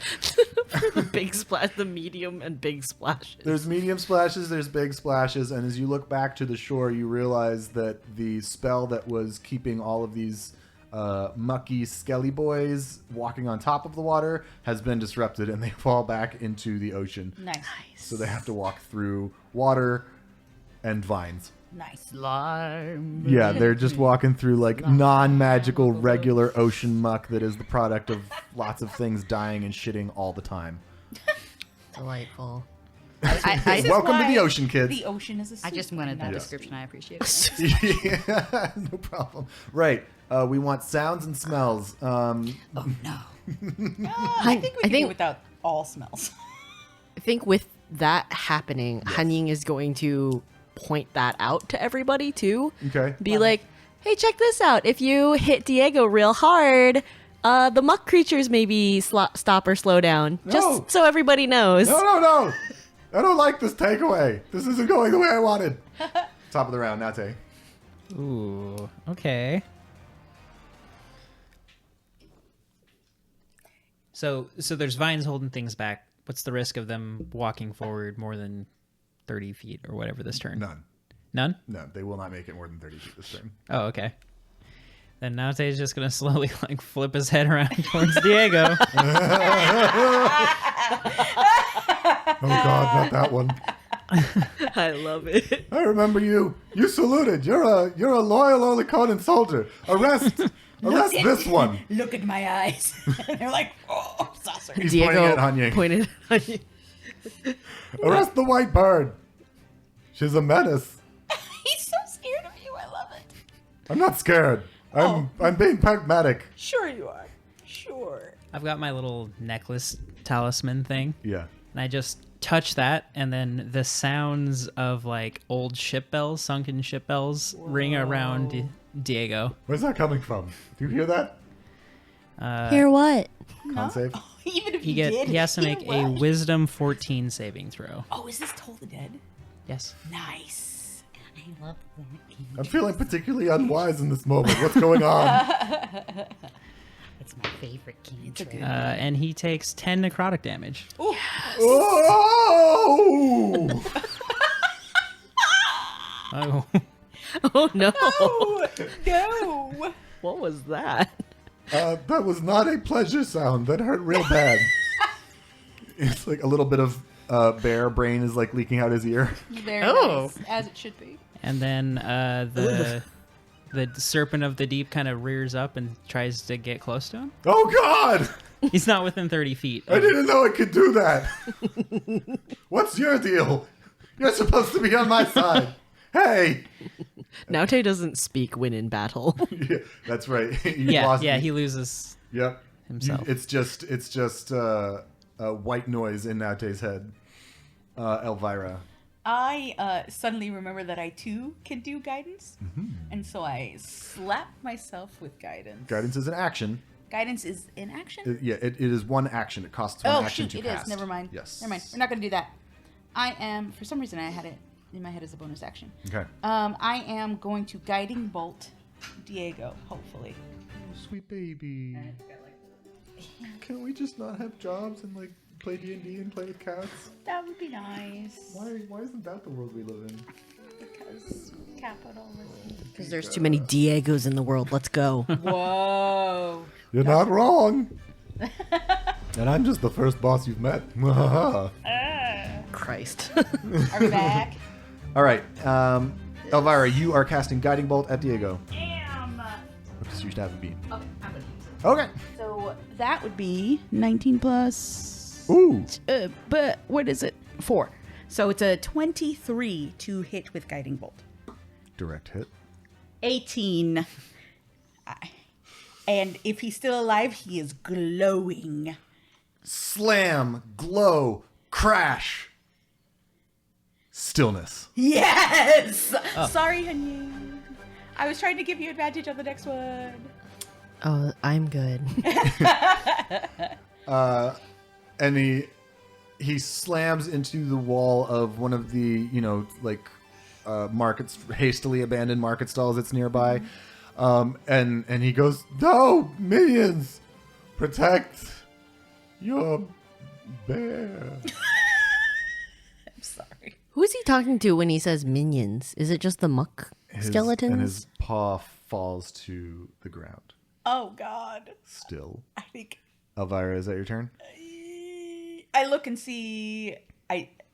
Speaker 6: The big splash, the medium and big splashes.
Speaker 2: There's medium splashes, there's big splashes, and as you look back to the shore, you realize that the spell that was keeping all of these mucky, skelly boys walking on top of the water has been disrupted, and they fall back into the ocean.
Speaker 4: Nice.
Speaker 2: So they have to walk through water and vines.
Speaker 4: Nice.
Speaker 3: Slime.
Speaker 2: Yeah, they're just walking through like non-magical regular ocean muck that is the product of lots of things dying and shitting all the time.
Speaker 6: Delightful.
Speaker 3: I
Speaker 2: Welcome to
Speaker 4: why
Speaker 2: the ocean, kids.
Speaker 4: The ocean is a
Speaker 3: I just
Speaker 4: soup
Speaker 3: wanted
Speaker 4: and
Speaker 3: that
Speaker 4: not a
Speaker 3: description. I appreciate it.
Speaker 2: Yeah, no problem. Right. We want sounds and smells.
Speaker 3: Oh no.
Speaker 4: I think we can
Speaker 6: think-
Speaker 4: do without all smells.
Speaker 6: I think with that happening, Hanying is going to point that out to everybody too.
Speaker 2: Okay.
Speaker 6: Be like, Hey, check this out. If you hit Diego real hard, the muck creatures maybe stop or slow down.
Speaker 2: No.
Speaker 6: Just so everybody knows.
Speaker 2: No. I don't like this takeaway. This isn't going the way I wanted. Top of the round, Nate.
Speaker 5: Ooh, okay. So there's vines holding things back. What's the risk of them walking forward more than 30 feet or whatever this turn?
Speaker 2: None.
Speaker 5: None?
Speaker 2: No, they will not make it more than 30 feet this turn.
Speaker 5: Oh, okay. Then Naute's just gonna slowly like flip his head around towards Diego.
Speaker 2: Oh God, not that one.
Speaker 6: I love it.
Speaker 2: I remember you. You saluted. You're a loyal Oliconan soldier. Arrest this one.
Speaker 4: Look at my eyes. They're like, oh, saucer.
Speaker 2: He's
Speaker 6: Diego
Speaker 2: pointing at Hanye.
Speaker 6: pointed at Hanye.
Speaker 2: Arrest the white bird. She's a menace.
Speaker 4: He's so scared of you. I love it.
Speaker 2: I'm not scared. I'm being pragmatic.
Speaker 4: Sure you are. Sure.
Speaker 5: I've got my little necklace talisman thing,
Speaker 2: Yeah.
Speaker 5: and I just touch that, and then the sounds of like old ship bells, sunken ship bells, ring around Diego.
Speaker 2: Where's that coming from? Do you hear that?
Speaker 6: Hear what?
Speaker 2: Con save.
Speaker 4: Even if
Speaker 5: He
Speaker 4: you did.
Speaker 5: he has to make a
Speaker 4: what?
Speaker 5: Wisdom 14 saving throw.
Speaker 4: Oh, is this Toll the Dead?
Speaker 5: Yes.
Speaker 4: Nice.
Speaker 3: I love that game.
Speaker 2: I'm feeling particularly unwise in this moment. What's going on?
Speaker 3: It's my favorite game.
Speaker 5: And he takes 10 necrotic damage.
Speaker 2: Oh!
Speaker 5: Oh.
Speaker 6: Oh no.
Speaker 4: No.
Speaker 6: What was that?
Speaker 2: That was not a pleasure sound. That hurt real bad. It's like a little bit of bear brain is like leaking out his ear.
Speaker 4: Very
Speaker 6: Oh.
Speaker 4: nice. As it should be.
Speaker 5: And then the serpent of the deep kind of rears up and tries to get close to him.
Speaker 2: Oh God!
Speaker 5: He's not within 30 feet.
Speaker 2: I didn't know it could do that. What's your deal? You're supposed to be on my side. Hey!
Speaker 6: Naute doesn't speak when in battle.
Speaker 2: Yeah, that's right. You
Speaker 5: Yeah,
Speaker 2: lost
Speaker 5: yeah,
Speaker 2: me.
Speaker 5: he loses.
Speaker 2: Yep.
Speaker 5: himself.
Speaker 2: It's just white noise in Naute's head. Elvira.
Speaker 4: I suddenly remember that I too can do guidance, and so I slap myself with guidance.
Speaker 2: Guidance is an action.
Speaker 4: Guidance is in action.
Speaker 2: It is one action. It costs one
Speaker 4: Oh
Speaker 2: action
Speaker 4: shoot!
Speaker 2: to
Speaker 4: It
Speaker 2: cast.
Speaker 4: is. Never mind.
Speaker 2: Yes.
Speaker 4: Never mind. We're not going to do that. I am. For some reason, I had it in my head as a bonus action.
Speaker 2: Okay.
Speaker 4: I am going to guiding bolt Diego. Hopefully.
Speaker 2: Sweet baby. Can we just not have jobs and like play D&D and play with cats?
Speaker 4: That would be nice.
Speaker 2: Why isn't that the world we live in?
Speaker 4: Because capitalism.
Speaker 6: Because there's too many Diegos in the world. Let's go.
Speaker 4: Whoa.
Speaker 2: You're not wrong. And I'm just the first boss you've met.
Speaker 6: Christ.
Speaker 4: Are we back?
Speaker 2: All right. Elvira, you are casting Guiding Bolt at Diego.
Speaker 4: Damn.
Speaker 2: What does your staff be?
Speaker 4: Okay, I'm going to use it.
Speaker 2: Okay.
Speaker 4: So that would be 19 plus.
Speaker 2: Ooh.
Speaker 4: But what is it? 4. So it's a 23 to hit with guiding bolt.
Speaker 2: Direct hit.
Speaker 4: 18. And if he's still alive, he is glowing.
Speaker 2: Slam, glow, crash. Stillness.
Speaker 4: Yes! Sorry, honey. I was trying to give you advantage on the next one.
Speaker 6: Oh, I'm good.
Speaker 2: And he slams into the wall of one of the, markets, hastily abandoned market stalls that's nearby. And he goes, "No, minions, protect your bear."
Speaker 4: I'm sorry.
Speaker 6: Who is he talking to when he says minions? Is it just the muck skeletons?
Speaker 2: And his paw falls to the ground.
Speaker 4: Oh, God.
Speaker 2: Still.
Speaker 4: I think
Speaker 2: Elvira, is that your turn?
Speaker 4: I look and see.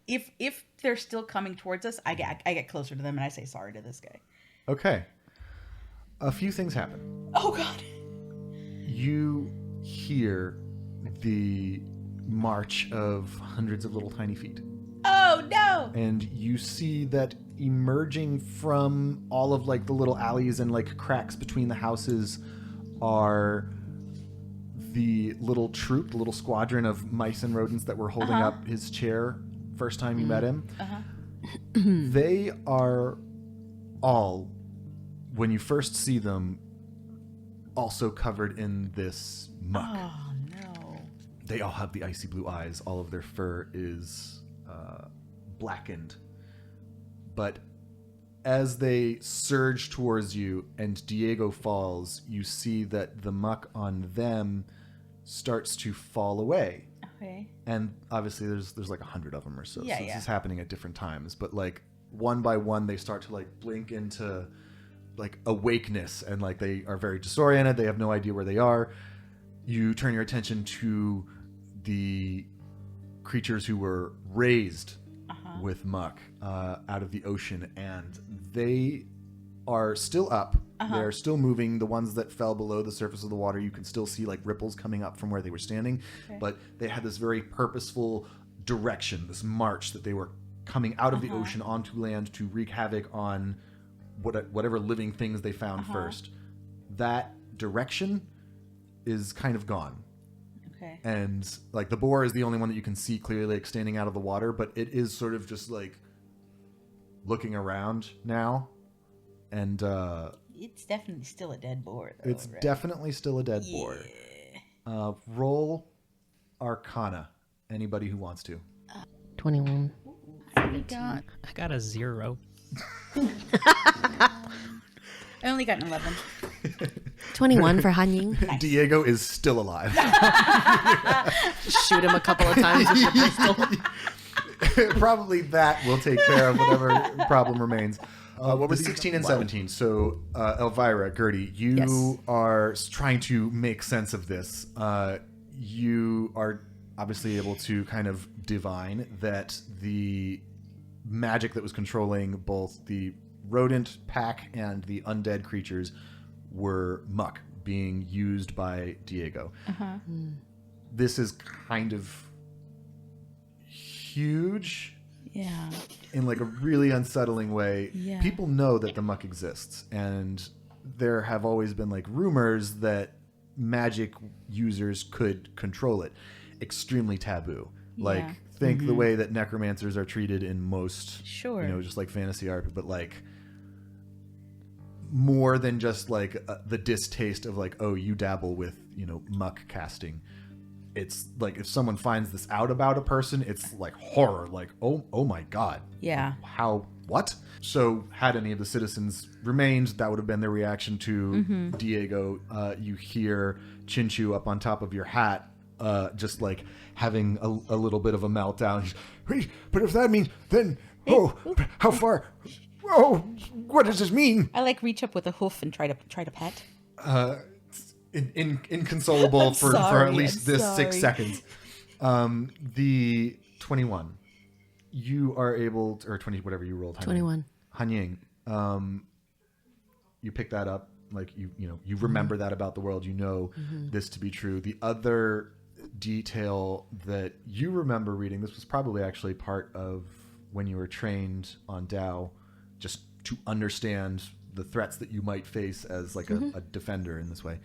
Speaker 4: If they're still coming towards us, I get closer to them and I say sorry to this guy.
Speaker 2: Okay. A few things happen.
Speaker 4: Oh, God.
Speaker 2: You hear the march of hundreds of little tiny feet.
Speaker 4: Oh, no.
Speaker 2: And you see that emerging from all of like the little alleys and like cracks between the houses are the little troop, the little squadron of mice and rodents that were holding up his chair first time you met him. They are all when you first see them, also covered in this muck.
Speaker 4: Oh no.
Speaker 2: They all have the icy blue eyes. All of their fur is blackened. But as they surge towards you and Diego falls, you see that the muck on them starts to fall away.
Speaker 4: Okay.
Speaker 2: And obviously there's like 100 of them or so.
Speaker 4: Yeah,
Speaker 2: so this
Speaker 4: yeah.
Speaker 2: is happening at different times. But like one by one, they start to like blink into like awakeness, and like they are very disoriented. They have no idea where they are. You turn your attention to the creatures who were raised with muck out of the ocean, and they are still up. They're still moving. The ones that fell below the surface of the water, you can still see like ripples coming up from where they were standing. Okay. But they had this very purposeful direction, this march that they were coming out of the ocean onto land to wreak havoc on whatever living things they found first. That direction is kind of gone.
Speaker 4: Okay.
Speaker 2: And like the boar is the only one that you can see clearly like standing out of the water, but it is sort of just like looking around now. And
Speaker 4: it's definitely still a dead boar, though.
Speaker 2: It's
Speaker 4: right?
Speaker 2: definitely still a dead boar. Roll Arcana. Anybody who wants to.
Speaker 6: 21.
Speaker 5: I got a 0.
Speaker 4: I only got an 11.
Speaker 6: 21 for Han Ying.
Speaker 2: Diego is still alive.
Speaker 6: Shoot him a couple of times with your pistol.
Speaker 2: Probably that will take care of whatever problem remains. What was 16 and 17? So, Elvira, Gertie, you are trying to make sense of this. You are obviously able to kind of divine that the magic that was controlling both the rodent pack and the undead creatures were muck being used by Diego. This is kind of huge.
Speaker 4: Yeah.
Speaker 2: In like a really unsettling way.
Speaker 4: Yeah.
Speaker 2: People know that the muck exists, and there have always been like rumors that magic users could control it. Extremely taboo. Like think the way that necromancers are treated in most, just like fantasy art, but like more than just like the distaste of like, oh, you dabble with, muck casting. It's like if someone finds this out about a person, it's like horror, like, oh my God.
Speaker 4: Yeah.
Speaker 2: How, what? So had any of the citizens remained, that would have been their reaction to Diego. You hear Chinchu up on top of your hat, just like having a little bit of a meltdown.
Speaker 7: Wait, but if that means, then, how far? Oh, what does this mean?
Speaker 4: I like reach up with a hoof and try to pet.
Speaker 2: Inconsolable for at least this 6
Speaker 4: sorry.
Speaker 2: seconds. The 21. You are able to, or 20, whatever you rolled.
Speaker 6: 21.
Speaker 2: Han Ying, you pick that up. Like you remember that about the world. You know this to be true. The other detail that you remember reading, this was probably actually part of when you were trained on Dao, just to understand the threats that you might face as like a defender in this way.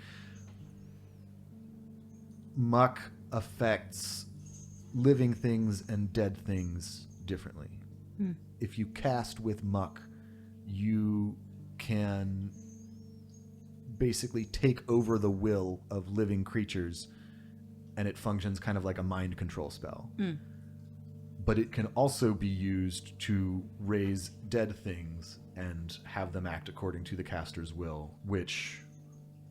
Speaker 2: Muck affects living things and dead things differently. If you cast with muck, you can basically take over the will of living creatures, and it functions kind of like a mind control spell. But it can also be used to raise dead things and have them act according to the caster's will, which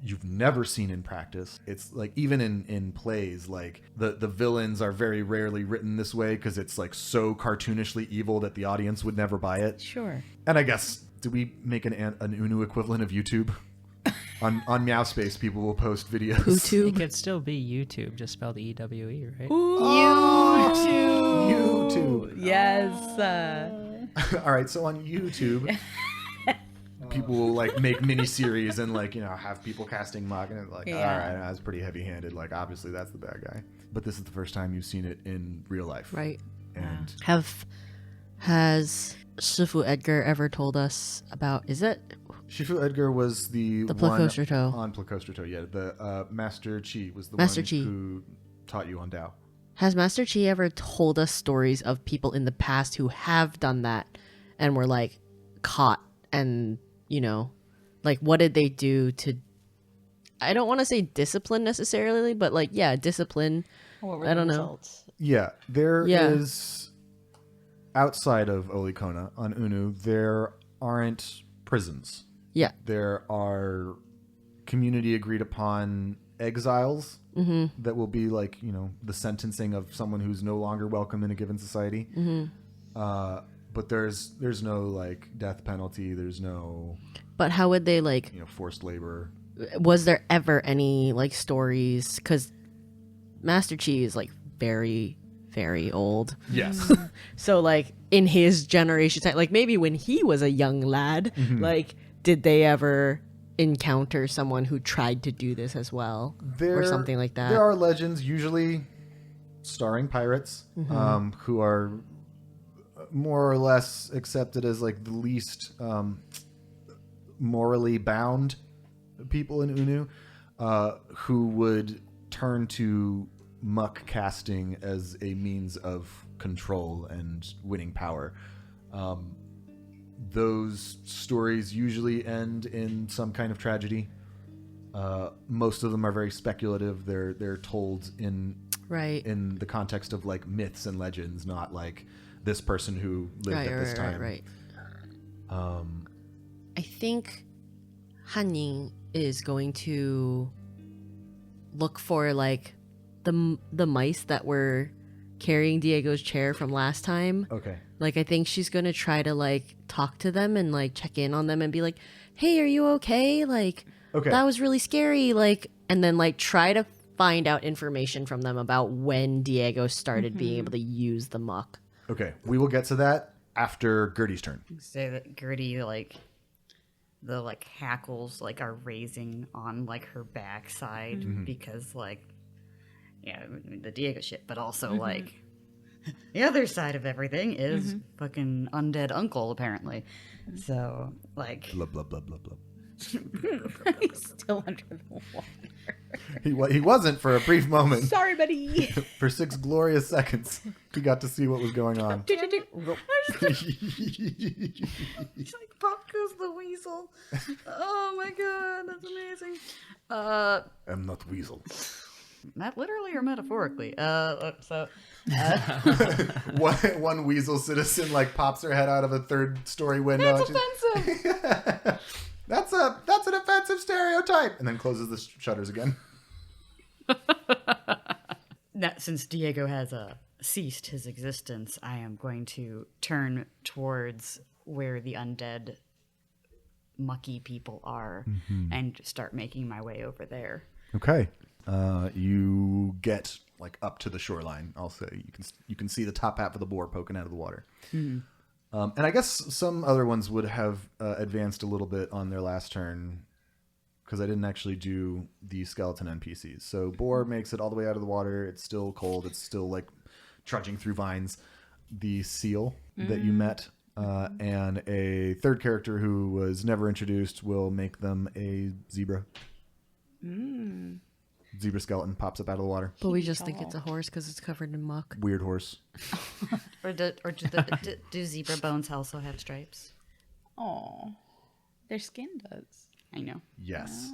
Speaker 2: you've never seen in practice. It's like even in plays, like the villains are very rarely written this way because it's like so cartoonishly evil that the audience would never buy it.
Speaker 4: Sure.
Speaker 2: And I guess, do we make an Unu equivalent of YouTube? On Meowspace, people will post videos.
Speaker 5: It
Speaker 6: YouTube.
Speaker 5: could still be YouTube, just spelled EWE, right?
Speaker 2: YouTube.
Speaker 4: Yes.
Speaker 2: All right, so on YouTube, people will like make mini-series and like, have people casting muck, and it's like, all right, that's pretty heavy-handed. Like, obviously that's the bad guy. But this is the first time you've seen it in real life.
Speaker 6: Right.
Speaker 2: And
Speaker 6: Has Shifu Edgar ever told us about, is it?
Speaker 2: Shifu Edgar was the one
Speaker 6: Placostrato.
Speaker 2: on Placostrato. Yeah, the Master Chi was the
Speaker 6: Master
Speaker 2: one
Speaker 6: Chi.
Speaker 2: who taught you on Dao.
Speaker 6: Has Master Chi ever told us stories of people in the past who have done that and were like caught and, Like, what did they do to, I don't want to say discipline necessarily, but like, yeah, discipline.
Speaker 4: What were
Speaker 6: I
Speaker 4: the
Speaker 6: don't know.
Speaker 4: results?
Speaker 2: Yeah, there
Speaker 6: Yeah.
Speaker 2: is, outside of Olikona on Unu, there aren't prisons.
Speaker 6: Yeah.
Speaker 2: There are community agreed upon exiles that will be like, the sentencing of someone who's no longer welcome in a given society. But there's no like death penalty. There's no,
Speaker 6: But how would they like,
Speaker 2: forced labor.
Speaker 6: was there ever any like stories? Because Master Chi is like very, very old.
Speaker 2: Yes.
Speaker 6: So like in his generation, like maybe when he was a young lad, like did they ever encounter someone who tried to do this as well, or something like that?
Speaker 2: There are legends, usually starring pirates, who are more or less accepted as like the least morally bound people in Unu, who would turn to muck casting as a means of control and winning power. Those stories usually end in some kind of tragedy. Most of them are very speculative. They're told in the context of like myths and legends, not like this person who lived at this time.
Speaker 6: Right. I think Hanning is going to look for like the mice that were carrying Diego's chair from last time.
Speaker 2: Okay.
Speaker 6: Like, I think she's going to try to, like, talk to them and, like, check in on them and be like, hey, are you okay? Like, that was really scary. Like, and then, like, try to find out information from them about when Diego started being able to use the muck.
Speaker 2: Okay. We will get to that after Gertie's turn.
Speaker 3: Say that Gertie, like, the, like, hackles, like, are raising on, like, her backside because, like, the Diego shit, but also, like, the other side of everything is fucking undead uncle, apparently. So, like...
Speaker 2: Blah, blah, blah, blah, blah.
Speaker 4: He's still under the water.
Speaker 2: He wasn't for a brief moment.
Speaker 4: Sorry, buddy.
Speaker 2: For 6 glorious seconds, we got to see what was going on.
Speaker 3: She's like, pop goes the weasel. Oh my god, that's amazing.
Speaker 2: I'm not weasel.
Speaker 3: Not literally or metaphorically.
Speaker 2: One weasel citizen like pops her head out of a 3rd-story window.
Speaker 3: That's offensive.
Speaker 2: That's an offensive stereotype, and then closes the shutters again.
Speaker 3: Now, since Diego has ceased his existence, I am going to turn towards where the undead mucky people are and start making my way over there.
Speaker 2: Okay. You get like up to the shoreline. I'll say you can see the top half of the boar poking out of the water. And I guess some other ones would have advanced a little bit on their last turn because I didn't actually do the skeleton NPCs. So boar makes it all the way out of the water. It's still cold. It's still like trudging through vines. The seal that you met and a 3rd character who was never introduced will make them a zebra. Zebra skeleton pops up out of the water.
Speaker 6: But we just think it's a horse because it's covered in muck.
Speaker 2: Weird horse.
Speaker 3: Do zebra bones also have stripes?
Speaker 4: Oh, their skin does.
Speaker 3: I know.
Speaker 2: Yes.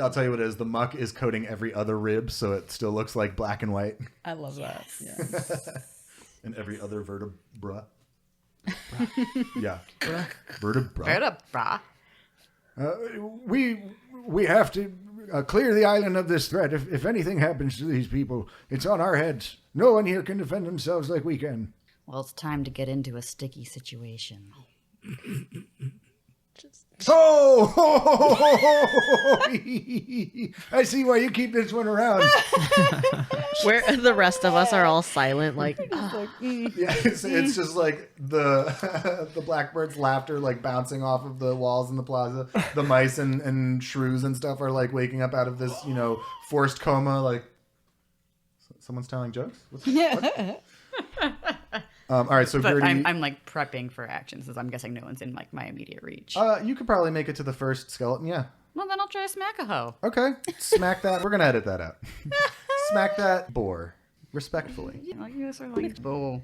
Speaker 2: I'll tell you what it is. The muck is coating every other rib, so it still looks like black and white.
Speaker 4: I love that. Yeah.
Speaker 2: And every other vertebra. Yeah. Vertebra.
Speaker 3: Vertebra.
Speaker 7: We have to clear the island of this threat. If anything happens to these people, it's on our heads. No one here can defend themselves like we can.
Speaker 3: Well, it's time to get into a sticky situation.
Speaker 7: I see why you keep this one around.
Speaker 6: Where the rest of us are all silent, like,
Speaker 2: Yeah, it's just like the blackbird's laughter like bouncing off of the walls in the plaza. The mice and shrews and stuff are like waking up out of this, forced coma. Like someone's telling jokes. What? All right, so
Speaker 3: But
Speaker 2: Gertie,
Speaker 3: I'm like prepping for actions, since I'm guessing no one's in like my immediate reach.
Speaker 2: you could probably make it to the first skeleton. Yeah.
Speaker 3: Well, then I'll try Smack-a-hoe.
Speaker 2: Okay. Smack that. We're gonna edit that out. Smack that boar respectfully.
Speaker 3: Like this or like bull.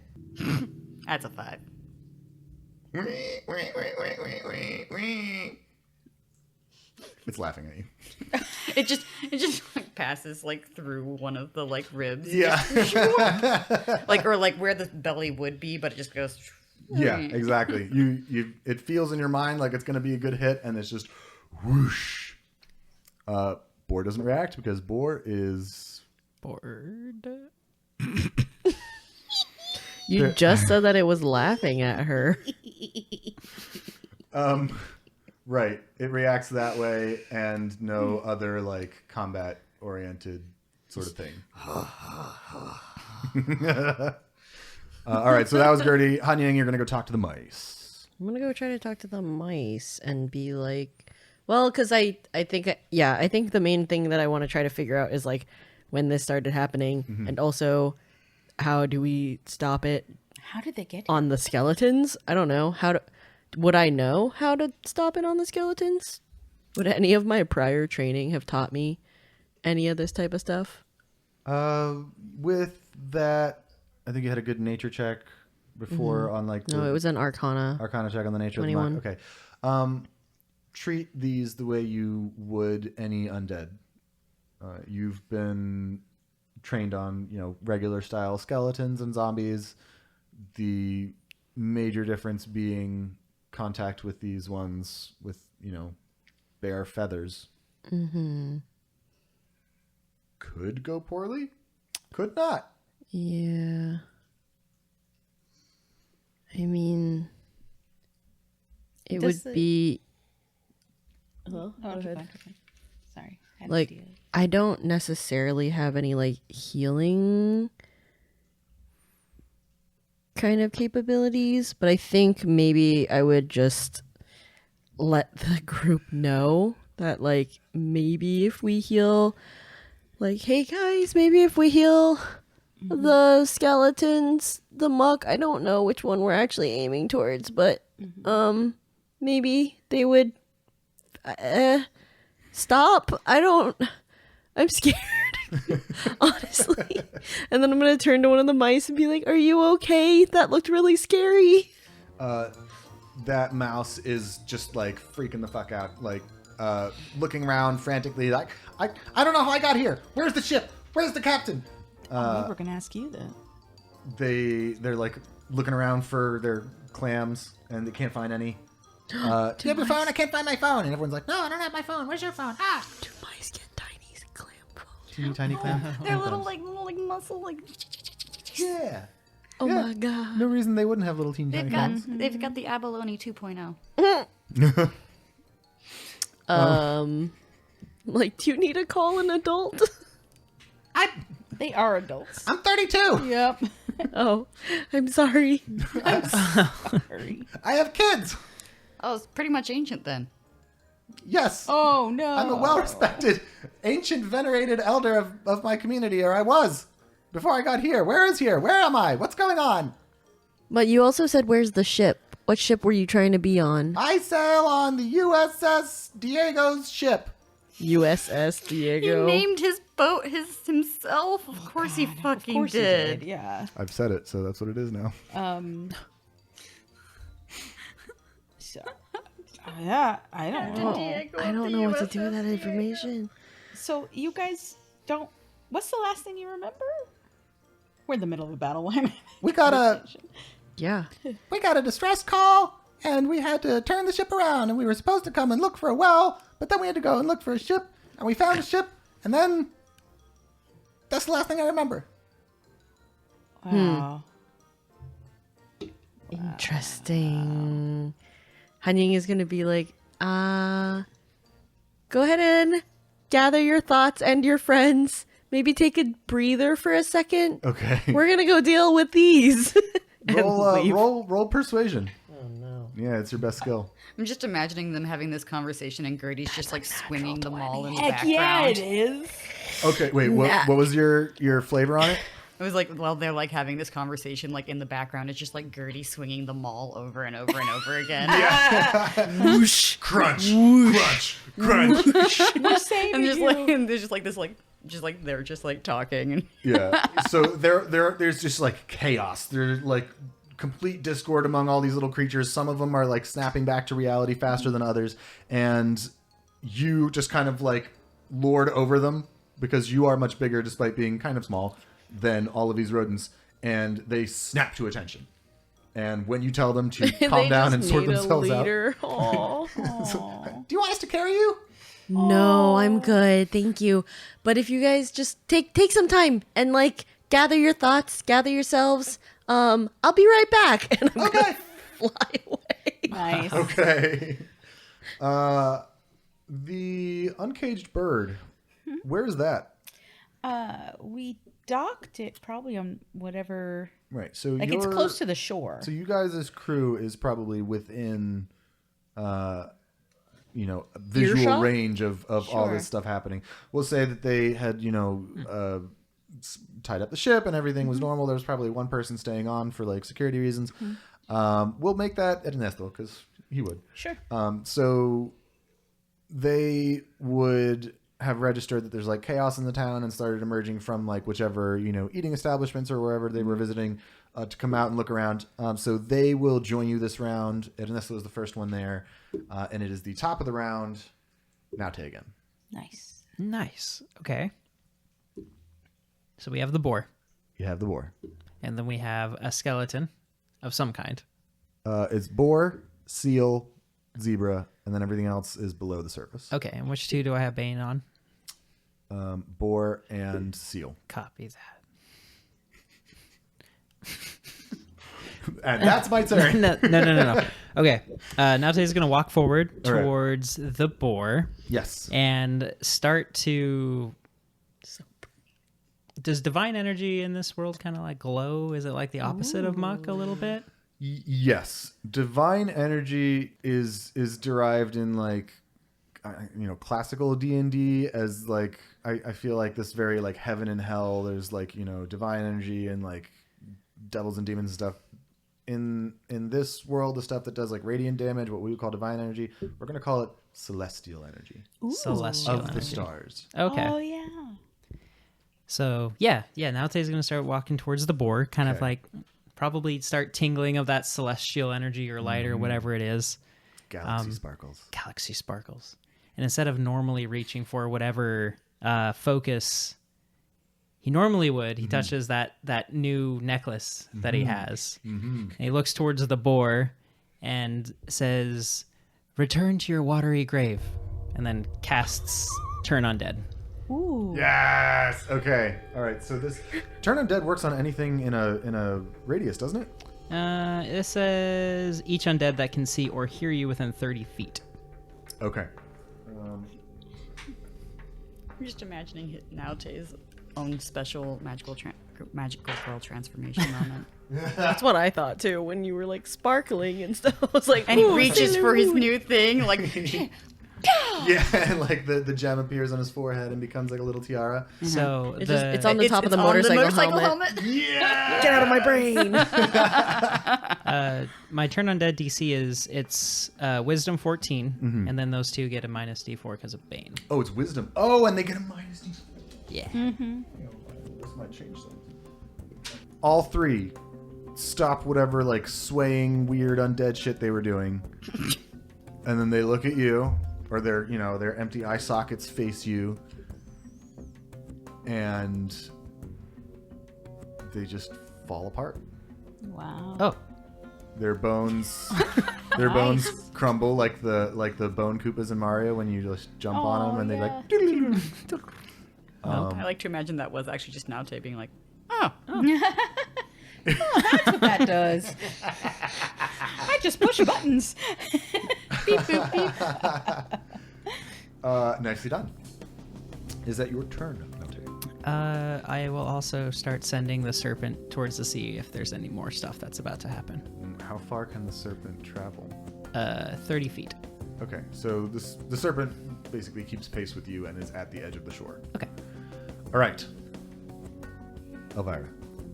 Speaker 3: That's a 5.
Speaker 2: It's laughing at you.
Speaker 3: It just like passes like through one of the like ribs.
Speaker 2: Yeah.
Speaker 3: Like or like where the belly would be, but it just goes.
Speaker 2: Yeah, exactly. It feels in your mind like it's going to be a good hit, and it's just whoosh. Boar doesn't react because Boar is
Speaker 5: Bored.
Speaker 6: You just said that it was laughing at her.
Speaker 2: right. It reacts that way, and no other like combat oriented sort of thing. All right, so that was Gertie. Hanyang, you're going to go talk to the mice.
Speaker 6: I'm gonna go try to talk to the mice and be like, well, because I think the main thing that I want to try to figure out is like when this started happening, and also how do we stop it
Speaker 4: How did they get
Speaker 6: on the skeletons? I don't know would I know how to stop it on the skeletons? Would any of my prior training have taught me any of this type of stuff?
Speaker 2: With that, I think you had a good nature check before on like
Speaker 6: No, it was an Arcana.
Speaker 2: Arcana check on the nature
Speaker 6: 21.
Speaker 2: of the mind. Okay. Treat these the way you would any undead. You've been trained on, regular style skeletons and zombies. The major difference being contact with these ones with, bare feathers.
Speaker 6: Mm-hmm.
Speaker 2: Could go poorly. Could not.
Speaker 6: Yeah. I mean, it
Speaker 4: Does
Speaker 6: would
Speaker 4: it-
Speaker 6: be
Speaker 4: Oh,
Speaker 6: go ahead.
Speaker 4: okay. Sorry. I had
Speaker 6: like
Speaker 4: to do it.
Speaker 6: I don't necessarily have any like healing kind of capabilities, but I think maybe I would just let the group know that like maybe if we heal, like, hey guys, maybe if we heal the skeletons, the muck, I don't know which one we're actually aiming towards, but maybe they would stop. I'm scared. Honestly. And then I'm going to turn to one of the mice and be like, are you okay? That looked really scary.
Speaker 2: That mouse is just like freaking the fuck out, like looking around frantically, like I don't know how I got here. Where's the ship? Where's the captain?
Speaker 4: We were going to ask you that.
Speaker 2: They're like looking around for their clams and they can't find any. Do you have your phone? I can't find my phone. And everyone's like, no, I don't have my phone. Where's your phone? Ah,
Speaker 6: Do mice get tiny clam phones?
Speaker 2: teeny tiny clam.
Speaker 3: They're little like muscle like.
Speaker 2: Yeah.
Speaker 6: Oh
Speaker 2: Yeah.
Speaker 6: my god.
Speaker 2: No reason they wouldn't have little teeny tiny clams.
Speaker 3: They've got the abalone 2.0.
Speaker 6: Like, do you need to call an adult?
Speaker 4: They are adults.
Speaker 2: I'm 32.
Speaker 4: Yep.
Speaker 6: Oh, I'm sorry.
Speaker 4: Sorry.
Speaker 2: I have kids.
Speaker 3: Oh, it's pretty much ancient then.
Speaker 2: Yes.
Speaker 4: Oh, no.
Speaker 2: I'm a well-respected, ancient, venerated elder of my community, or I was before I got here. Where is here? Where am I? What's going on?
Speaker 6: But you also said, where's the ship? What ship were you trying to be on?
Speaker 2: I sail on the USS Diego's ship.
Speaker 6: USS
Speaker 3: He
Speaker 6: Diego.
Speaker 3: named his boat himself. Of course he fucking
Speaker 4: Of course
Speaker 3: did.
Speaker 4: he did. Yeah.
Speaker 2: I've said it, so that's what it is now.
Speaker 4: So, yeah, I don't know.
Speaker 6: I don't know what to do with that information.
Speaker 4: So you guys don't. What's the last thing you remember? We're in the middle of a battle. Why am I-
Speaker 2: We got
Speaker 6: Yeah.
Speaker 2: a distress call, and we had to turn the ship around, and we were supposed to come and look for a well, but then we had to go and look for a ship, and we found a ship, and then that's the last thing I remember.
Speaker 4: Wow.
Speaker 6: Interesting. Hanying is going to be like, go ahead and gather your thoughts and your friends. Maybe take a breather for a second.
Speaker 2: Okay.
Speaker 6: We're going to go deal with these. And leave.
Speaker 2: roll persuasion.
Speaker 6: Oh, no.
Speaker 2: Yeah, it's your best skill.
Speaker 3: I'm just imagining them having this conversation and Gertie's just like swinging them all in the
Speaker 4: Heck
Speaker 3: background.
Speaker 4: yeah, it is.
Speaker 2: Okay, wait, what was your flavor on it?
Speaker 3: It was like while they're like having this conversation, like in the background, it's just like Gertie swinging the maul over and over and over again.
Speaker 6: Whoosh.
Speaker 2: Crunch, crunch, crunch.
Speaker 4: We're saving
Speaker 3: And just
Speaker 4: you.
Speaker 3: like and there's just like this like they're just like talking and
Speaker 2: Yeah. So there's just like chaos. There's like complete discord among all these little creatures. Some of them are like snapping back to reality faster than others, and you just kind of like lord over them because you are much bigger, despite being kind of small, than all of these rodents, and they snap to attention. And when you tell them to calm down and sort themselves out,
Speaker 6: Aw.
Speaker 2: do you want us to carry you?
Speaker 6: No, I'm good, thank you. But if you guys just take some time and like gather your thoughts, gather yourselves, I'll be right back. And I'm gonna fly away.
Speaker 4: Nice.
Speaker 2: Okay. The uncaged bird. Where's that?
Speaker 4: We docked it probably on whatever.
Speaker 2: Right. So
Speaker 4: Like it's close to the shore.
Speaker 2: So you guys' crew is probably within, visual
Speaker 6: Earshot?
Speaker 2: range of all
Speaker 4: Sure.
Speaker 2: this stuff happening. We'll say that they had, tied up the ship and everything was normal. There was probably one person staying on for like security reasons. We'll make that Ernesto because he would.
Speaker 4: Sure.
Speaker 2: So they would have registered that there's like chaos in the town and started emerging from like whichever, eating establishments or wherever they were visiting to come out and look around. So they will join you this round. Ernesto was the first one there. And it is the top of the round. Now take again.
Speaker 4: Nice.
Speaker 5: Nice. Okay. So we have the boar,
Speaker 2: You have the boar.
Speaker 5: and then we have a skeleton of some kind.
Speaker 2: It's boar, seal, zebra, and then everything else is below the surface.
Speaker 5: Okay, and which two do I have Bane on?
Speaker 2: Boar and seal.
Speaker 5: Copy that.
Speaker 2: And that's my turn.
Speaker 5: No. Okay, Naute's going to walk forward
Speaker 2: All right.
Speaker 5: towards the boar
Speaker 2: Yes.
Speaker 5: and start to... Does divine energy in this world kind of like glow? Is it like the opposite of muck a little bit?
Speaker 2: Yes. Divine energy is derived in like, classical D&D as like, I feel like this very like heaven and hell. There's like, divine energy and like devils and demons and stuff. In this world, the stuff that does like radiant damage, what we would call divine energy, we're going to call it celestial energy.
Speaker 5: Celestial
Speaker 2: Of the
Speaker 5: energy.
Speaker 2: stars.
Speaker 5: Okay.
Speaker 4: Oh yeah.
Speaker 5: So yeah. Naute's going to start walking towards the boar, kind of
Speaker 2: Okay.
Speaker 5: like probably start tingling of that celestial energy or light or whatever it is.
Speaker 2: Galaxy sparkles.
Speaker 5: Galaxy sparkles. And instead of normally reaching for whatever focus he normally would, he touches that new necklace that he has. And he looks towards the boar and says, "Return to your watery grave," and then casts Turn Undead.
Speaker 4: Ooh.
Speaker 2: Yes. Okay. All right. So this turn undead works on anything in a radius, doesn't it?
Speaker 5: It says each undead that can see or hear you within 30 feet.
Speaker 2: Okay.
Speaker 3: I'm just imagining Naute's own special magical girl transformation moment.
Speaker 6: That's what I thought too when you were like sparkling and stuff. I was like,
Speaker 3: And he
Speaker 6: "Ooh,
Speaker 3: reaches
Speaker 6: Sailor
Speaker 3: for his
Speaker 6: Moon."
Speaker 3: new thing, like
Speaker 2: Yeah, and like the gem appears on his forehead and becomes like a little tiara.
Speaker 5: So
Speaker 6: It's on the top of the motorcycle helmet.
Speaker 2: Yeah.
Speaker 6: Get out of my brain.
Speaker 5: my Turn Undead DC is Wisdom 14, and then those two get a minus D4 because of Bane.
Speaker 2: Oh, it's wisdom. Oh, and they get a minus D.
Speaker 5: Yeah.
Speaker 2: This might change something. All three stop whatever like swaying weird undead shit they were doing, and then they look at you, or their empty eye sockets face you, and they just fall apart.
Speaker 4: Wow.
Speaker 5: Oh,
Speaker 2: Their bones, bones crumble like the bone Koopas in Mario when you just jump on them, and they like.
Speaker 3: I like to imagine that was actually just Naute being like, oh.
Speaker 4: That's what that does. I just push buttons. Beep, boop, beep.
Speaker 2: Nicely done. Is that your turn, Naute?
Speaker 5: I will also start sending the serpent towards the sea if there's any more stuff that's about to happen.
Speaker 2: How far can the serpent travel?
Speaker 5: 30 feet.
Speaker 2: Okay, so the serpent basically keeps pace with you and is at the edge of the shore.
Speaker 5: Okay.
Speaker 2: All right. Elvira.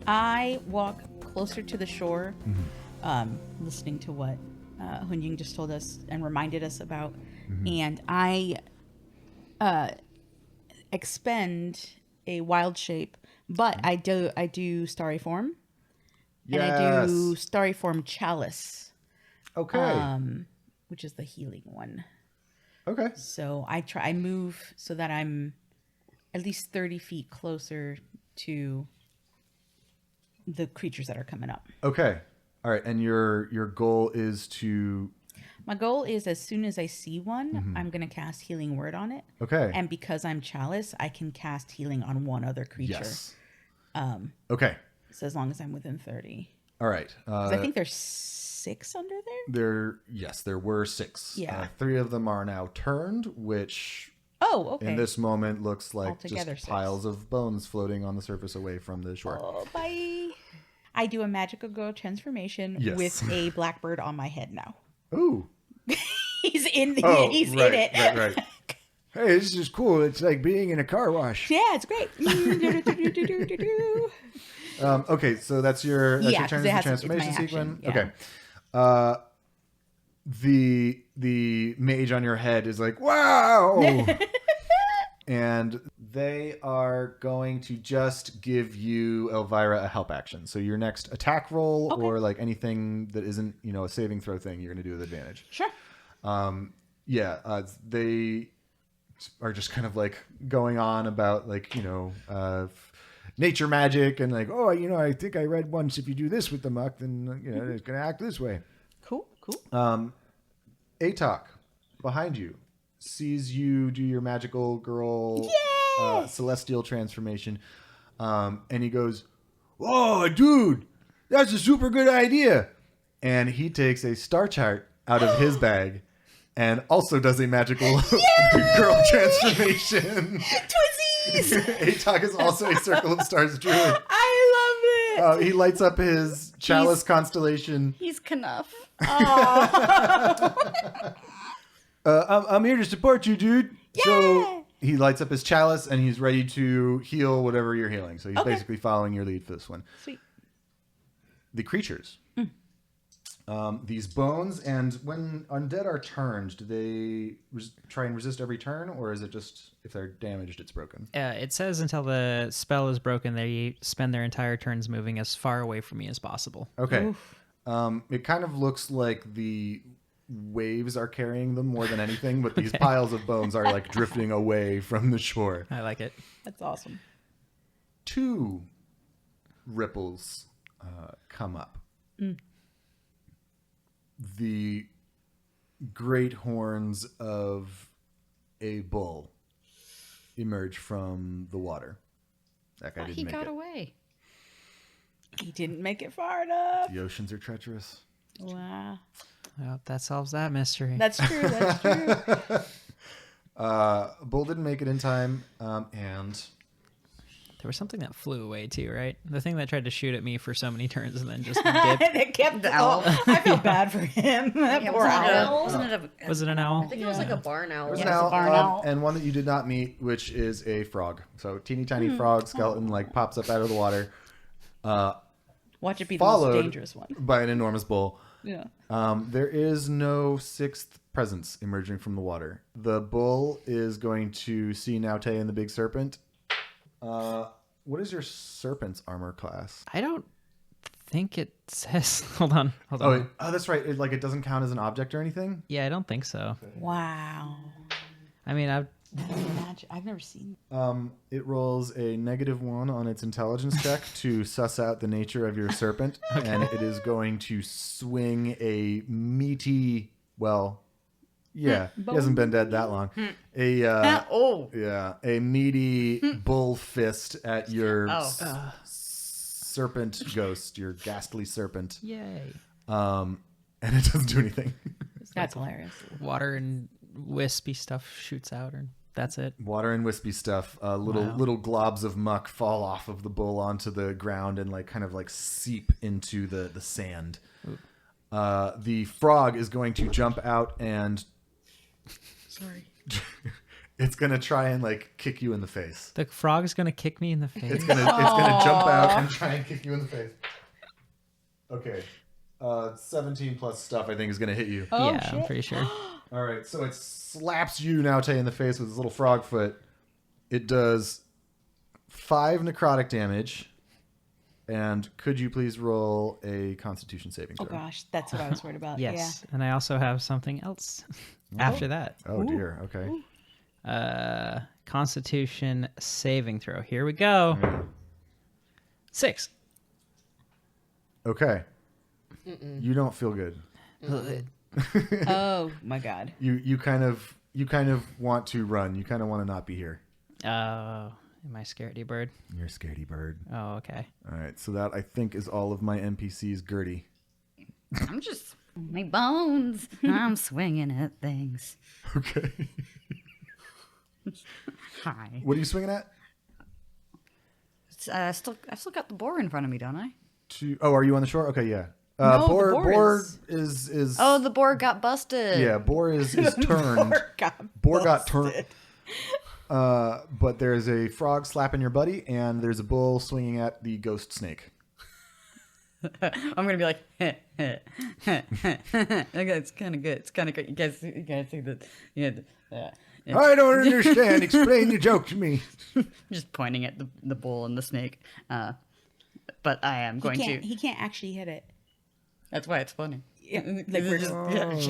Speaker 4: I walk closer to the shore, listening to what Hun Ying just told us and reminded us about, and I expend a wild shape, but I do starry form, and I do starry form chalice,
Speaker 2: Okay.
Speaker 4: which is the healing one.
Speaker 2: Okay.
Speaker 4: So I move so that I'm at least 30 feet closer to the creatures that are coming up.
Speaker 2: Okay. All right. And your goal is to...
Speaker 4: My goal is as soon as I see one, I'm going to cast Healing Word on it.
Speaker 2: Okay.
Speaker 4: And because I'm Chalice, I can cast healing on one other creature.
Speaker 2: Yes. Okay.
Speaker 4: So as long as I'm within 30.
Speaker 2: All right.
Speaker 4: 'Cause I think there's 6 under there.
Speaker 2: There were 6.
Speaker 4: Yeah.
Speaker 2: 3 of them are now turned, which
Speaker 4: Oh, okay.
Speaker 2: in this moment looks like
Speaker 4: Altogether
Speaker 2: just
Speaker 4: 6.
Speaker 2: piles of bones floating on the surface away from the shore.
Speaker 4: Oh, bye. I do a magical girl transformation
Speaker 2: Yes.
Speaker 4: with a blackbird on my head now.
Speaker 2: Ooh.
Speaker 4: He's in the.
Speaker 2: Oh,
Speaker 4: he's
Speaker 2: right,
Speaker 4: in it.
Speaker 2: right.
Speaker 7: Hey, this is cool. It's like being in a car wash.
Speaker 4: Yeah, it's great.
Speaker 2: Okay, so that's your
Speaker 4: Yeah, 'cause
Speaker 2: turn
Speaker 4: it
Speaker 2: as
Speaker 4: has
Speaker 2: the
Speaker 4: to- it's
Speaker 2: transformation
Speaker 4: my
Speaker 2: sequence.
Speaker 4: action,
Speaker 2: Okay. The mage on your head is like, wow. And they are going to just give you, Elvira, a help action. So your next attack roll or like anything that isn't, a saving throw thing, you're going to do with advantage.
Speaker 4: Sure.
Speaker 2: They are just kind of like going on about like, nature magic and like,
Speaker 7: I think I read once if you do this with the muck, then, it's going to act this way.
Speaker 4: Cool.
Speaker 2: Atok, behind you, sees you do your magical girl celestial transformation. And he goes, "Oh, dude, that's a super good idea." And he takes a star chart out of his bag and also does a magical girl transformation.
Speaker 4: Twizzies!
Speaker 2: Atok is also a Circle of Stars druid.
Speaker 4: I love it.
Speaker 2: He lights up his chalice constellation.
Speaker 3: He's Knuff.
Speaker 2: I'm here to support you, dude. Yeah. So he lights up his chalice and he's ready to heal whatever you're healing. So he's basically following your lead for this one.
Speaker 4: Sweet.
Speaker 2: The creatures. These bones, and when undead are turned, do they try and resist every turn, or is it just if they're damaged, it's broken?
Speaker 5: It says until the spell is broken, they spend their entire turns moving as far away from me as possible.
Speaker 2: Okay. It kind of looks like the waves are carrying them more than anything, but these piles of bones are like drifting away from the shore.
Speaker 5: I like it.
Speaker 4: That's awesome.
Speaker 2: 2 ripples come up. The great horns of a bull emerge from the water. That guy didn't
Speaker 3: He
Speaker 2: make
Speaker 3: got
Speaker 2: it.
Speaker 3: away.
Speaker 4: He didn't make it far enough.
Speaker 2: The oceans are treacherous.
Speaker 4: Wow.
Speaker 5: Well, that solves that mystery.
Speaker 4: That's true. That's true.
Speaker 2: Bull didn't make it in time, and
Speaker 5: There was something that flew away too, right? The thing that tried to shoot at me for so many turns and then just dipped.
Speaker 4: It kept
Speaker 3: The owl.
Speaker 4: I feel bad for him. That
Speaker 3: Yeah,
Speaker 4: poor owl.
Speaker 3: wasn't it a
Speaker 5: Was it an owl?
Speaker 6: I think it was like a barn owl.
Speaker 2: there's
Speaker 4: Yeah,
Speaker 2: an
Speaker 4: it's a
Speaker 2: owl,
Speaker 4: barn owl.
Speaker 2: and one that you did not meet, which is a frog. So teeny tiny frog skeleton like pops up out of the water,
Speaker 4: Watch it be the most
Speaker 2: followed
Speaker 4: dangerous one.
Speaker 2: by an enormous bull.
Speaker 4: Yeah.
Speaker 2: There is no 6th presence emerging from the water. The bull is going to see Naute and the big serpent. What is your serpent's armor class?
Speaker 5: I don't think it says. Hold on.
Speaker 2: Oh, that's right. It doesn't count as an object or anything.
Speaker 5: Yeah, I don't think so.
Speaker 4: Wow.
Speaker 5: I mean,
Speaker 4: I've never seen.
Speaker 2: It rolls a -1 on its intelligence check to suss out the nature of your serpent, and it is going to swing a meaty. Well, yeah, he hasn't been dead that long. A meaty bull fist at your serpent ghost, your ghastly serpent.
Speaker 5: yay.
Speaker 2: And it doesn't do anything.
Speaker 4: That's hilarious.
Speaker 5: Water and wispy stuff shoots out, and that's it.
Speaker 2: Water and wispy stuff. Little globs of muck fall off of the bull onto the ground and kind of seep into the sand. The frog is going to jump out and it's gonna try and kick you in the face.
Speaker 5: The frog's gonna kick me in the face.
Speaker 2: It's gonna jump out and try and kick you in the face. Okay. 17 plus stuff I think is gonna hit you.
Speaker 4: Oh,
Speaker 5: yeah,
Speaker 4: shit.
Speaker 5: I'm pretty sure.
Speaker 2: All right, so it slaps you Naute in the face with its little frog foot. It does 5 necrotic damage And could you please roll a Constitution saving
Speaker 4: Oh
Speaker 2: throw?
Speaker 4: gosh, that's what I was worried about.
Speaker 5: Yes, and I also have something else after that.
Speaker 2: Oh dear. Okay.
Speaker 5: Constitution saving throw. Here we go. 6.
Speaker 2: Okay. You don't feel good.
Speaker 4: Yeah. Oh my God.
Speaker 2: You kind of want to run. You kind of want to not be here.
Speaker 5: Oh, am I scaredy bird?
Speaker 2: You're a scaredy bird.
Speaker 5: Oh, okay.
Speaker 2: All right. So that I think is all of my NPCs. Gertie.
Speaker 3: I'm just my bones. I'm swinging at things.
Speaker 2: Okay.
Speaker 3: Hi.
Speaker 2: What are you swinging at?
Speaker 3: I've still got the boar in front of me, don't I?
Speaker 2: Oh, are you on the shore? Okay, yeah.
Speaker 4: No, the
Speaker 2: boar
Speaker 4: boar
Speaker 2: is.
Speaker 3: Oh, the boar got busted.
Speaker 2: Yeah, boar is turned. Boar got turned. But there's a frog slapping your buddy, and there's a bull swinging at the ghost snake.
Speaker 3: I'm gonna be like, okay, it's kind of good. It's kind of good. You guys see that? Yeah.
Speaker 7: I don't understand. Explain the joke to me.
Speaker 3: Just pointing at the bull and the snake. But I am going to.
Speaker 4: He can't actually hit it.
Speaker 3: That's why it's funny.
Speaker 4: Yeah, like we're just.
Speaker 7: Yes,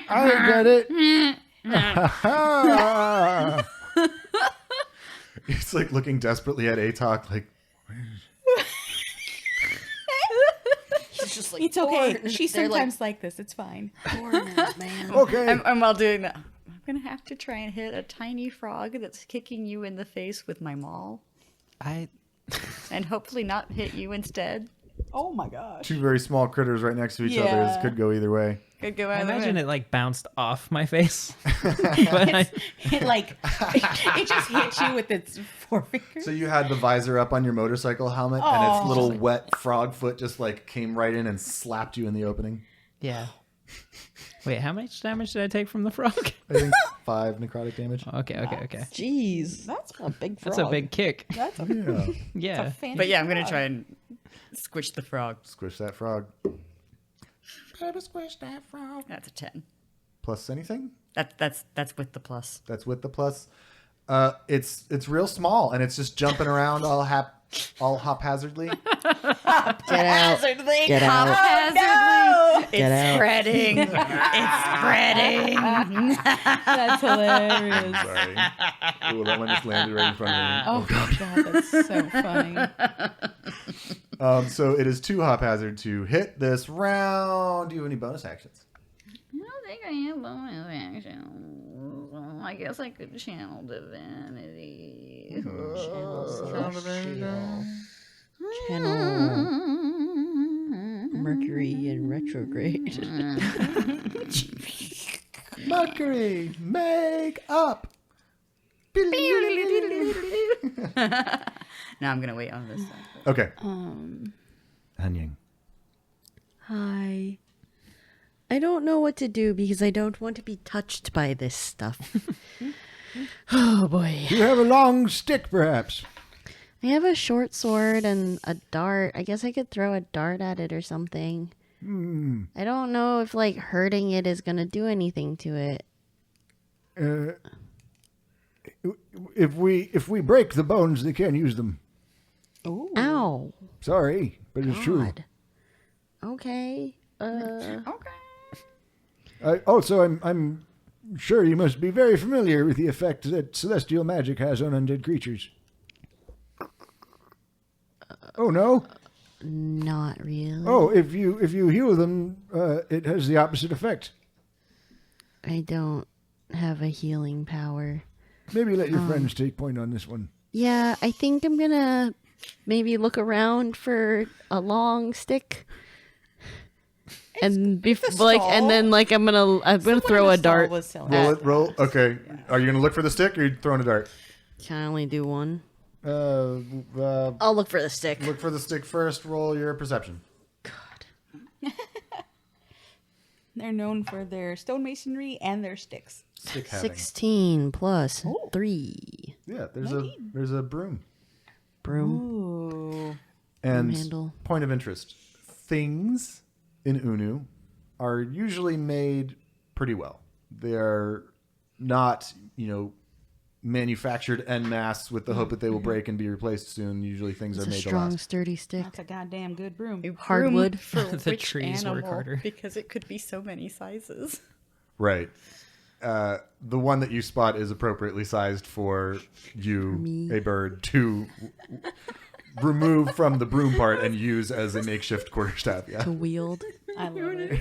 Speaker 7: I get it.
Speaker 2: It's like looking desperately at Atok, like.
Speaker 3: He's just like,
Speaker 4: It's okay.
Speaker 3: "Foreigners."
Speaker 4: She's
Speaker 3: They're
Speaker 4: sometimes like this. It's fine.
Speaker 3: foreigners, man.
Speaker 7: Okay.
Speaker 3: And while doing that, I'm gonna have to try and hit a tiny frog that's kicking you in the face with my maul, and hopefully not hit you instead.
Speaker 4: Oh my gosh.
Speaker 2: Two very small critters right next to each other.
Speaker 4: Yeah.
Speaker 2: This could go either way.
Speaker 3: Could go
Speaker 5: I
Speaker 3: either
Speaker 5: imagine
Speaker 3: way.
Speaker 5: it like bounced off my face. But
Speaker 4: It like it just hit you with its forefinger.
Speaker 2: So you had the visor up on your motorcycle helmet, and its little wet frog foot just like came right in and slapped you in the opening.
Speaker 5: yeah. Wait, how much damage did I take from the frog?
Speaker 2: I think 5 necrotic damage.
Speaker 5: Okay.
Speaker 6: Jeez.
Speaker 4: That's a big frog.
Speaker 5: That's a big kick.
Speaker 4: That's a
Speaker 5: Yeah.
Speaker 4: fancy
Speaker 3: But yeah, I'm gonna
Speaker 4: frog.
Speaker 3: try and squish the frog.
Speaker 2: Squish that frog.
Speaker 3: That's a 10.
Speaker 2: Plus anything?
Speaker 3: That's with the plus.
Speaker 2: That's with the plus. It's real small, and it's just jumping around all haphazardly.
Speaker 6: Get out.
Speaker 3: Haphazardly.
Speaker 6: Get out.
Speaker 3: Haphazardly.
Speaker 6: Get out.
Speaker 3: It's spreading. It's spreading.
Speaker 4: That's hilarious.
Speaker 2: Sorry. Ooh, that one just landed right in front of me.
Speaker 4: Oh god, that's so funny.
Speaker 2: So it is 2 haphazard to hit this round. Do you have any bonus actions?
Speaker 3: I don't think I have bonus action. I guess I could channel divinity.
Speaker 6: Channel Mercury in retrograde.
Speaker 2: Mercury, make up.
Speaker 3: Now I'm gonna wait on this side.
Speaker 2: Okay. Hanying.
Speaker 6: Hi. I don't know what to do because I don't want to be touched by this stuff. Oh boy.
Speaker 7: You have a long stick, perhaps.
Speaker 6: I have a short sword and a dart. I guess I could throw a dart at it or something. I don't know if like hurting it is gonna do anything to it.
Speaker 7: If we break the bones, they can't use them.
Speaker 6: Ow.
Speaker 7: Sorry, but it's true.
Speaker 6: God. Okay.
Speaker 7: Also, I'm sure you must be very familiar with the effect that celestial magic has on undead creatures. Oh no!
Speaker 6: Not really.
Speaker 7: Oh, if you heal them, it has the opposite effect.
Speaker 6: I don't have a healing power.
Speaker 7: Maybe let your friends take point on this one.
Speaker 6: Yeah, I think I'm gonna maybe look around for a long stick. And and then I'm gonna throw a dart.
Speaker 2: Roll. Okay. Are you gonna look for the stick, or are you throwing a dart?
Speaker 6: Can I only do one?
Speaker 2: Look
Speaker 6: I'll look for the stick.
Speaker 2: for the stick first. Roll your perception.
Speaker 6: God.
Speaker 4: They're known for their stonemasonry and their sticks.
Speaker 2: Stick having.
Speaker 6: 16 plus 3.
Speaker 2: Yeah. There's a broom.
Speaker 6: Broom.
Speaker 4: Ooh.
Speaker 2: And
Speaker 6: handle.
Speaker 2: point of interest: things in Unu are usually made pretty well. They are not, manufactured en masse with the hope that they will break and be replaced soon. Usually things
Speaker 6: It's
Speaker 2: are
Speaker 6: a
Speaker 2: made to
Speaker 6: strong,
Speaker 2: last.
Speaker 6: sturdy stick.
Speaker 4: That's a goddamn good broom.
Speaker 6: Hardwood.
Speaker 3: For
Speaker 5: The
Speaker 3: which
Speaker 5: trees work
Speaker 3: animal?
Speaker 5: harder.
Speaker 3: Because it could be so many sizes.
Speaker 2: Right. The one that you spot is appropriately sized for you,
Speaker 6: me.
Speaker 2: a bird, to remove from the broom part and use as a makeshift quarterstaff. Yeah.
Speaker 6: To wield.
Speaker 4: I love it.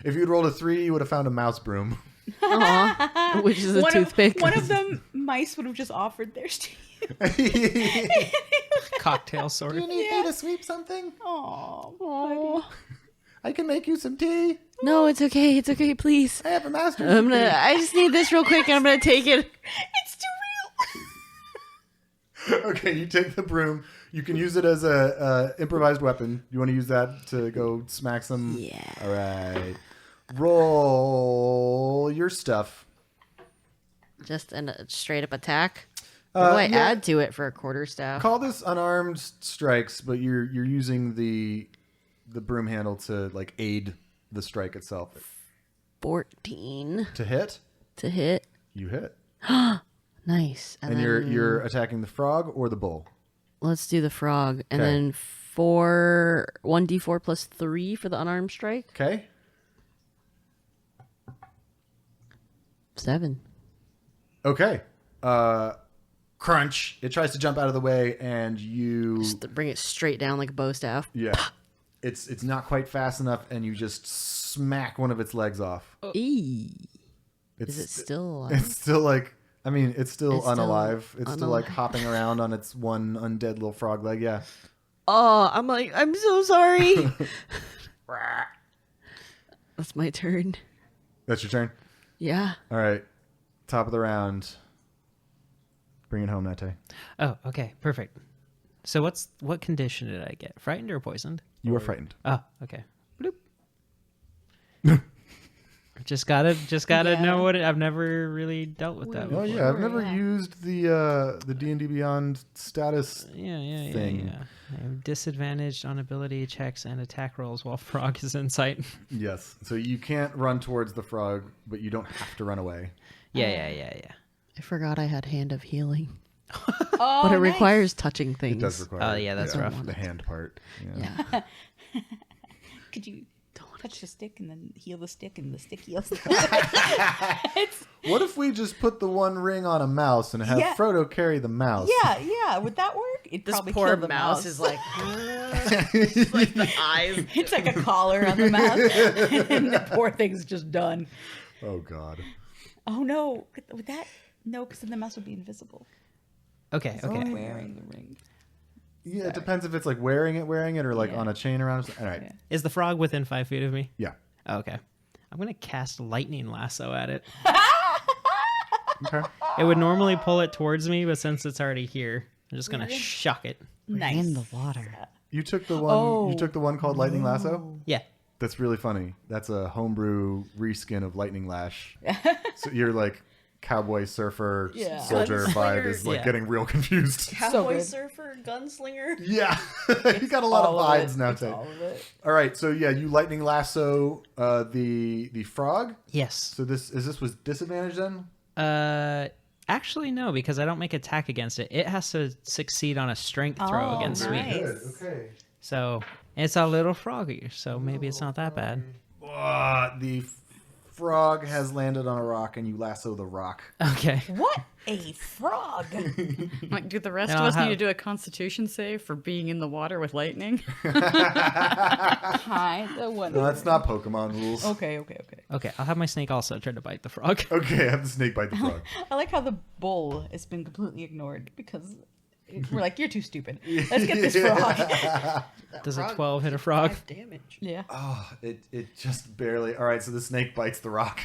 Speaker 2: If you'd rolled a 3, you would have found a mouse broom.
Speaker 6: Aw. Which is a toothpick.
Speaker 4: One of them mice would have just offered theirs to you.
Speaker 5: Cocktail sword.
Speaker 2: need me to sweep something?
Speaker 4: Aww.
Speaker 2: I can make you some tea.
Speaker 6: No, it's okay. It's okay, please.
Speaker 2: I have a master.
Speaker 6: I just need this real quick and I'm gonna take it.
Speaker 4: It's too real.
Speaker 2: Okay, you take the broom. You can use it as a improvised weapon. You want to use that to go smack some?
Speaker 6: Yeah.
Speaker 2: All right. Roll your stuff.
Speaker 6: Just a straight up attack. What do I
Speaker 2: yeah.
Speaker 6: add to it for a quarterstaff?
Speaker 2: Call this unarmed strikes, but you're using the broom handle to like aid the strike itself.
Speaker 6: 14
Speaker 2: To hit,
Speaker 6: to hit.
Speaker 2: you hit,
Speaker 6: Nice.
Speaker 2: and
Speaker 6: then
Speaker 2: you're attacking the frog or the bull.
Speaker 6: let's do the frog, and
Speaker 2: Okay.
Speaker 6: then 1d4 plus 3 for the unarmed strike.
Speaker 2: Okay.
Speaker 6: 7.
Speaker 2: Okay. Crunch. It tries to jump out of the way, and you.
Speaker 6: Just to bring it straight down like a bow staff.
Speaker 2: Yeah. It's not quite fast enough, and you just smack one of its legs off.
Speaker 6: Eee.
Speaker 2: It's,
Speaker 6: Is it still alive?
Speaker 2: It's still like. I mean, it's still
Speaker 6: It's still
Speaker 2: unalive. It's still like
Speaker 6: unalive.
Speaker 2: hopping around on its one undead little frog leg. Yeah.
Speaker 6: Oh, I'm so sorry. That's my turn.
Speaker 2: That's your turn.
Speaker 6: Yeah.
Speaker 2: All right. Top of the round. Bring it home, Nate.
Speaker 5: Oh, okay, perfect. So what condition did I get? Frightened or poisoned?
Speaker 2: You are frightened.
Speaker 5: Oh, okay. Bloop. Just gotta know what I've never really dealt with that.
Speaker 2: Oh
Speaker 5: before.
Speaker 2: yeah, I've never used the D&D Beyond status.
Speaker 5: Yeah.
Speaker 2: thing.
Speaker 5: I am disadvantaged on ability checks and attack rolls while frog is in sight.
Speaker 2: Yes. So you can't run towards the frog, but you don't have to run away.
Speaker 5: Yeah.
Speaker 6: I forgot I had Hand of Healing.
Speaker 4: Oh,
Speaker 6: But it
Speaker 4: nice.
Speaker 6: requires touching things.
Speaker 2: It does require.
Speaker 5: Oh, yeah, that's rough.
Speaker 2: The hand part. Yeah.
Speaker 6: Yeah.
Speaker 4: Could you touch the stick and then heal the stick and the stick heals?
Speaker 2: What if we just put the one ring on a mouse and have
Speaker 4: Yeah.
Speaker 2: Frodo carry the mouse?
Speaker 4: yeah. Would that work? It'd
Speaker 6: This
Speaker 4: probably
Speaker 6: poor
Speaker 4: kill the
Speaker 6: mouse is like, like the eyes.
Speaker 4: It's like a collar on the mouse, and the poor thing's just done.
Speaker 2: Oh God.
Speaker 4: Oh no! Would that? No, because then the mouse would be invisible.
Speaker 5: Okay.
Speaker 4: Wearing the ring.
Speaker 2: Yeah, it depends if it's like wearing it, or like
Speaker 4: Yeah.
Speaker 2: on a chain around. All right.
Speaker 4: Yeah.
Speaker 5: Is the frog within 5 feet of me?
Speaker 2: Yeah.
Speaker 5: Oh, okay. I'm gonna cast lightning lasso at it.
Speaker 2: Okay.
Speaker 5: It would normally pull it towards me, but since it's already here, I'm just gonna shock it.
Speaker 4: Nice.
Speaker 3: In the water.
Speaker 2: You took the one. You took the one called Lightning Lasso.
Speaker 5: Yeah.
Speaker 2: That's really funny. That's a homebrew reskin of Lightning Lash. So you're like cowboy surfer
Speaker 4: Yeah.
Speaker 2: soldier vibe is like
Speaker 5: Yeah.
Speaker 2: getting real confused.
Speaker 6: Cowboy
Speaker 4: good.
Speaker 6: surfer, gunslinger.
Speaker 2: Yeah, you got a lot of vibes now, Tay.
Speaker 4: All of it.
Speaker 2: All right, so yeah, you lightning lasso the frog.
Speaker 5: Yes.
Speaker 2: So this with disadvantage then?
Speaker 5: Actually no, because I don't make attack against it. It has to succeed on a strength throw
Speaker 4: Oh,
Speaker 5: against
Speaker 4: nice.
Speaker 5: me.
Speaker 2: Good. Okay.
Speaker 5: So it's a little froggy, so maybe it's not that bad.
Speaker 2: The frog has landed on a rock, and you lasso the rock.
Speaker 5: Okay.
Speaker 4: What a frog!
Speaker 3: Like, do the rest
Speaker 5: And
Speaker 3: of
Speaker 5: I'll
Speaker 3: us need
Speaker 5: have-
Speaker 3: to do a Constitution save for being in the water with lightning?
Speaker 4: Hi, the one.
Speaker 2: No, that's not Pokemon rules.
Speaker 4: Okay.
Speaker 5: Okay, I'll have my snake also try to bite the frog.
Speaker 2: Okay, have the snake bite the frog.
Speaker 4: I like how the bull has been completely ignored because we're like, you're too stupid. Let's get this frog.
Speaker 5: Does a 12 hit a frog?
Speaker 6: 5 damage.
Speaker 4: Yeah.
Speaker 2: Oh, it just barely. All right, so the snake bites the rock.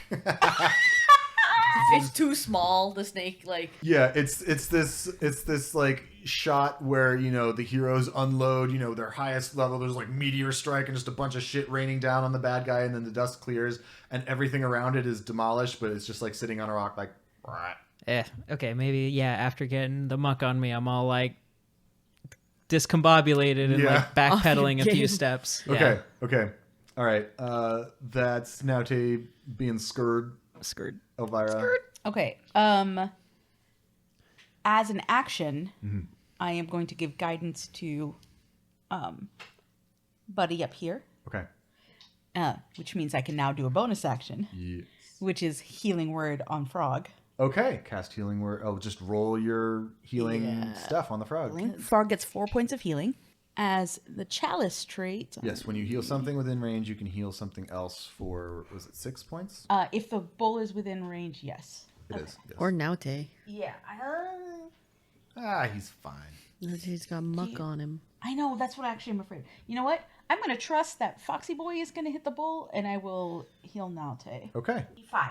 Speaker 6: It's too small. The snake, like,
Speaker 2: Yeah, it's this like shot where the heroes unload their highest level. There's like meteor strike and just a bunch of shit raining down on the bad guy, and then the dust clears and everything around it is demolished, but it's just like sitting on a rock like.
Speaker 5: Okay, maybe, yeah, after getting the muck on me, I'm all like discombobulated and
Speaker 2: Yeah.
Speaker 5: like backpedaling a few
Speaker 6: game.
Speaker 5: steps.
Speaker 2: Okay, okay, all right. That's now being scurred.
Speaker 5: Skirt.
Speaker 2: Elvira.
Speaker 4: Okay. As an action, I am going to give guidance to Buddy up here.
Speaker 2: Okay.
Speaker 4: Which means I can now do a bonus action,
Speaker 2: Yes.
Speaker 4: which is healing word on frog.
Speaker 2: Okay. Cast healing word. Oh, just roll your healing stuff on the frog.
Speaker 4: Frog gets 4 points of healing. As the chalice trait,
Speaker 2: Yes, when you heal something within range, you can heal something else for, was it 6 points?
Speaker 4: if the bull is within range, yes.
Speaker 2: It is. Yes.
Speaker 6: Or Naute.
Speaker 4: Yeah.
Speaker 2: He's fine.
Speaker 6: He's got muck on him.
Speaker 4: I know, that's what actually I'm afraid. You know what? I'm going to trust that Foxy Boy is going to hit the bull, and I will heal Naute.
Speaker 2: Okay.
Speaker 4: 5.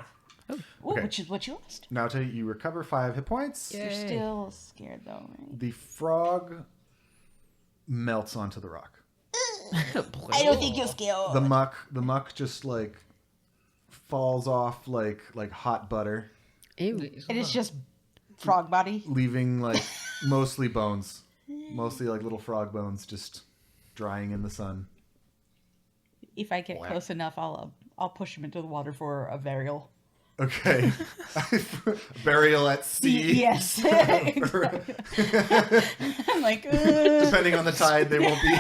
Speaker 4: Ooh,
Speaker 2: Okay.
Speaker 4: which is what you lost.
Speaker 2: Now you recover 5 hit points.
Speaker 4: You're still scared, though, right?
Speaker 2: The frog melts onto the rock.
Speaker 4: I don't think you're scared.
Speaker 2: The muck just like falls off like hot butter,
Speaker 6: Ew.
Speaker 4: It is just frog body.
Speaker 2: leaving like mostly bones, mostly like little frog bones just drying in the sun.
Speaker 4: If I get close enough, I'll push him into the water for a burial.
Speaker 2: Okay. Burial at sea.
Speaker 4: Yes. I'm like,
Speaker 2: Depending on the tide, they won't be.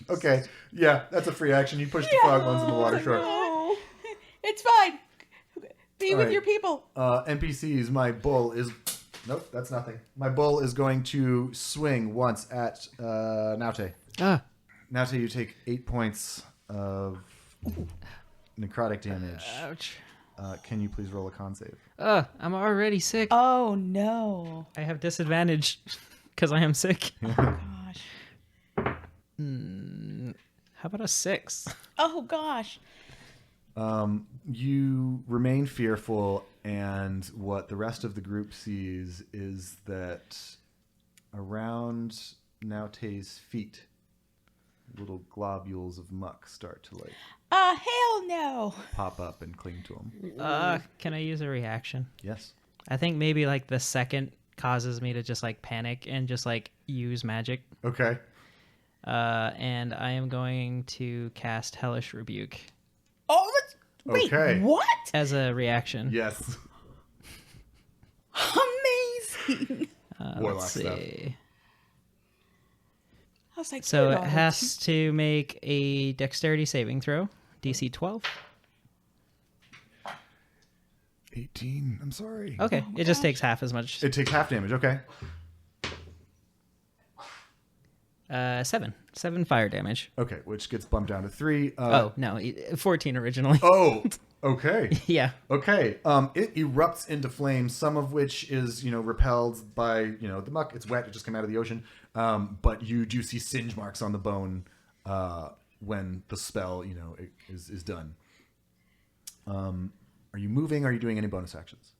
Speaker 2: Okay. Yeah, that's a free action. You push the frog bones in the water, sure.
Speaker 4: no. It's fine. Be with
Speaker 2: right.
Speaker 4: your people.
Speaker 2: NPCs, my bull is... Nope, that's nothing. My bull is going to swing once at Naute. Naute, you take 8 points of necrotic damage.
Speaker 5: Ouch.
Speaker 2: Can you please roll a con save?
Speaker 5: I'm already sick.
Speaker 4: Oh, no.
Speaker 5: I have disadvantage because I am sick.
Speaker 4: Gosh.
Speaker 5: How about a 6?
Speaker 4: Oh, gosh.
Speaker 2: You remain fearful, and what the rest of the group sees is that around Naute's feet, little globules of muck start to like
Speaker 4: Hell no.
Speaker 2: pop up and cling to him.
Speaker 5: Can I use a reaction?
Speaker 2: Yes.
Speaker 5: I think maybe like the second causes me to just like panic and just like use magic.
Speaker 2: Okay.
Speaker 5: And I am going to cast Hellish Rebuke
Speaker 4: Oh, wait,
Speaker 2: Okay.
Speaker 4: what?
Speaker 5: as a reaction.
Speaker 2: Yes.
Speaker 4: Amazing.
Speaker 2: Warlock
Speaker 5: Let's
Speaker 2: stuff.
Speaker 5: see.
Speaker 4: I was like,
Speaker 5: So
Speaker 4: good
Speaker 5: it
Speaker 4: on
Speaker 5: has to make a dexterity saving throw, DC 12.
Speaker 2: 18. I'm sorry.
Speaker 5: Okay, it just takes half as much.
Speaker 2: It takes half damage. Okay.
Speaker 5: 7 fire damage.
Speaker 2: Okay, which gets bumped down to 3.
Speaker 5: Oh no, 14 originally.
Speaker 2: Oh, okay.
Speaker 5: Yeah.
Speaker 2: Okay. It erupts into flames, some of which is, repelled by, the muck. It's wet. It just came out of the ocean. But you do see singe marks on the bone when the spell, is done. Are you moving? Are you doing any bonus actions?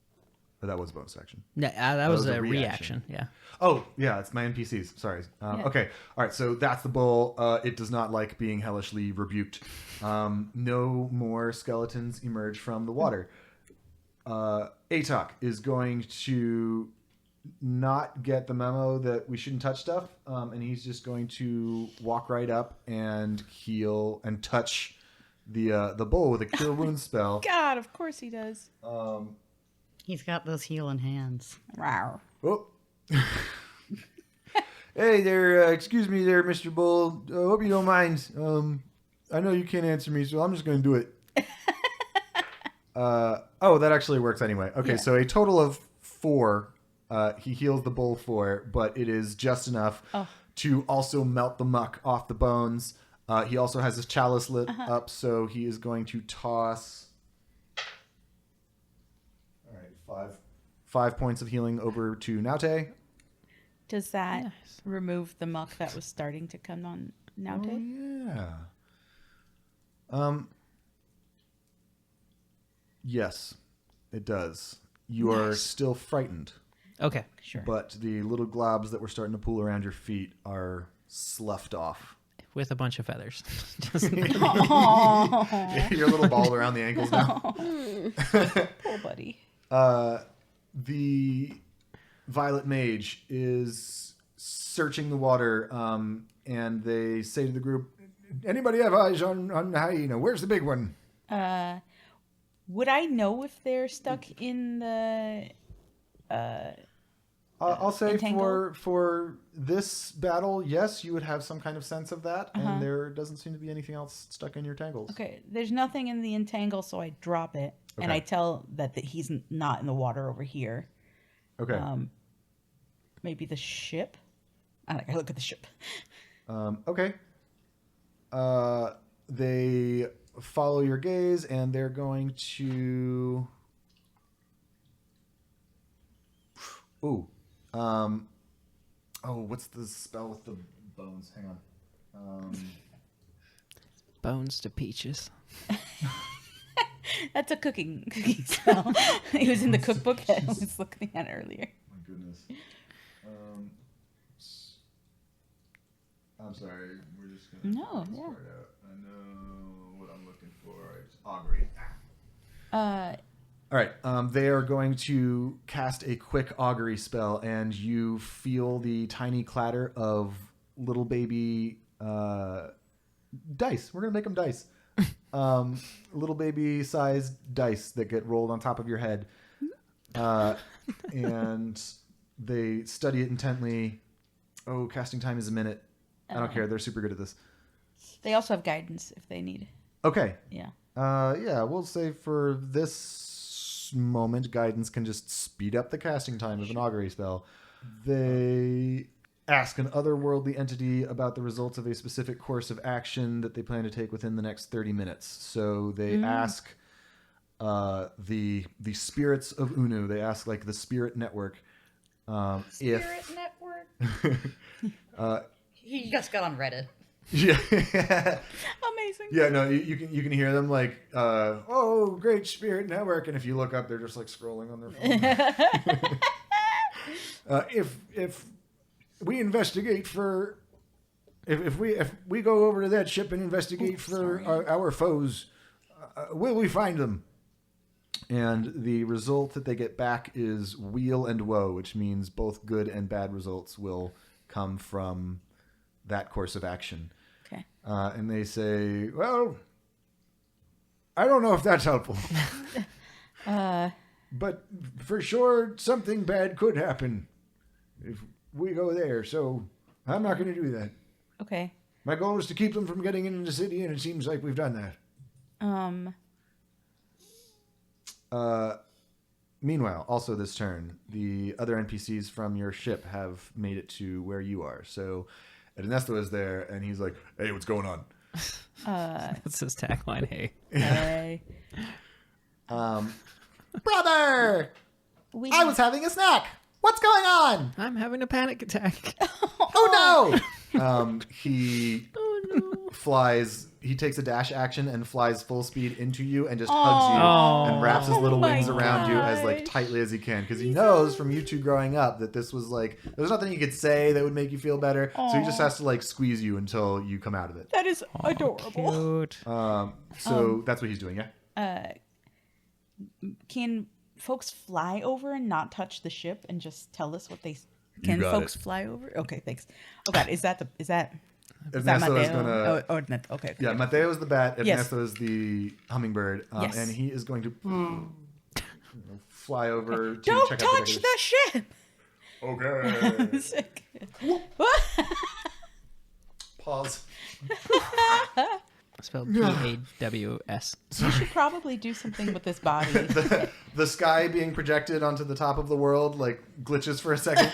Speaker 2: Or that was a bonus action.
Speaker 5: No, that was a reaction. Yeah.
Speaker 2: Oh, yeah, it's my NPCs. Sorry. Okay. All right, so that's the bull. It does not like being hellishly rebuked. No more skeletons emerge from the water. Atok is going to not get the memo that we shouldn't touch stuff, and he's just going to walk right up and heal and touch the bull with a cure wounds spell.
Speaker 4: God, of course he does.
Speaker 3: He's got those healing hands.
Speaker 4: Rawr.
Speaker 2: Oh. Hey there, excuse me there, Mr. Bull. Hope you don't mind. I know you can't answer me, so I'm just going to do it. That actually works anyway. Okay, so a total of 4. He heals the bull for, but it is just enough to also melt the muck off the bones. He also has his chalice lit up, so he is going to toss... 5 points of healing over to Naute.
Speaker 4: Does that remove the muck that was starting to come on Naute?
Speaker 2: Yeah. Yes, it does. You are still frightened,
Speaker 5: Okay.
Speaker 4: Sure.
Speaker 2: but the little globs that were starting to pool around your feet are sloughed off.
Speaker 5: With a bunch of feathers. Just-
Speaker 2: Your little ball around the ankles now.
Speaker 4: Poor buddy.
Speaker 2: The Violet Mage is searching the water, and they say to the group, "Anybody have eyes on the hyena? Where's the big one?"
Speaker 4: Would I know if they're stuck in the?
Speaker 2: I'll say
Speaker 4: entangled?
Speaker 2: for this battle, yes, you would have some kind of sense of that, and there doesn't seem to be anything else stuck in your tangles.
Speaker 4: Okay, there's nothing in the entangle, so I drop it, and I tell that he's not in the water over here.
Speaker 2: Okay.
Speaker 4: Maybe the ship. I look at the ship.
Speaker 2: Okay. They follow your gaze, and they're going to. Ooh. What's the spell with the bones? Hang on.
Speaker 5: Bones to peaches.
Speaker 4: That's a cooking spell. It was in the cookbook. I was looking at it earlier.
Speaker 2: My goodness. I'm sorry. We're just gonna
Speaker 4: No,
Speaker 2: figure this
Speaker 4: yeah.
Speaker 2: part out. I know what I'm looking for. It's augury. All right. They are going to cast a quick augury spell, and you feel the tiny clatter of little baby dice. We're gonna make them dice. Little baby sized dice that get rolled on top of your head, and they study it intently. Oh, casting time is a minute. I don't care. They're super good at this.
Speaker 4: They also have guidance if they need.
Speaker 2: Okay.
Speaker 4: Yeah.
Speaker 2: Yeah, we'll say for this moment, guidance can just speed up the casting time of an augury spell. They ask an otherworldly entity about the results of a specific course of action that they plan to take within the next 30 minutes. So they ask the spirits of Unu. They ask like the spirit network.
Speaker 3: Spirit network. He just got on Reddit.
Speaker 2: Yeah.
Speaker 4: Amazing.
Speaker 2: Yeah, no, you can hear them like, oh, great spirit network, and if you look up, they're just like scrolling on their phone. If we investigate for, if we go over to that ship and investigate for our foes, will we find them? And the result that they get back is weal and woe, which means both good and bad results will come from that course of action.
Speaker 4: Okay.
Speaker 2: And they say, well, I don't know if that's helpful. But for sure, something bad could happen if we go there. So I'm not going to do that.
Speaker 4: Okay.
Speaker 2: My goal is to keep them from getting into the city, and it seems like we've done that. Meanwhile, also this turn, the other NPCs from your ship have made it to where you are. So Ernesto is there, and he's like, hey, what's going on?
Speaker 5: That's his tagline. Hey.
Speaker 4: Hey.
Speaker 2: Brother! I was having a snack. What's going on?
Speaker 5: I'm having a panic attack.
Speaker 2: Oh no! He flies. He takes a dash action and flies full speed into you and just hugs you and wraps his little
Speaker 4: my
Speaker 2: wings around you as like
Speaker 4: gosh.
Speaker 2: tightly as he can, because he knows from you two growing up that this was like there's nothing he could say that would make you feel better. So he just has to like squeeze you until you come out of it.
Speaker 4: That is adorable.
Speaker 5: Cute.
Speaker 2: So that's what he's doing. Yeah.
Speaker 4: Can folks fly over and not touch the ship and just tell us what they? Can
Speaker 2: got
Speaker 4: folks
Speaker 2: it.
Speaker 4: fly over? Okay, thanks. Oh God, is that
Speaker 2: Ernesto is
Speaker 4: Mateo?
Speaker 2: gonna.
Speaker 4: Okay.
Speaker 2: Yeah, Mateo is the bat.
Speaker 4: Yes.
Speaker 2: Ernesto is the hummingbird,
Speaker 4: Yes.
Speaker 2: and he is going to fly over. To
Speaker 4: Don't
Speaker 2: check out
Speaker 4: touch the ship.
Speaker 2: Okay.
Speaker 4: Sick.
Speaker 2: Pause.
Speaker 5: Spelled PAWS.
Speaker 4: You should probably do something with this body.
Speaker 2: The sky being projected onto the top of the world like glitches for a second.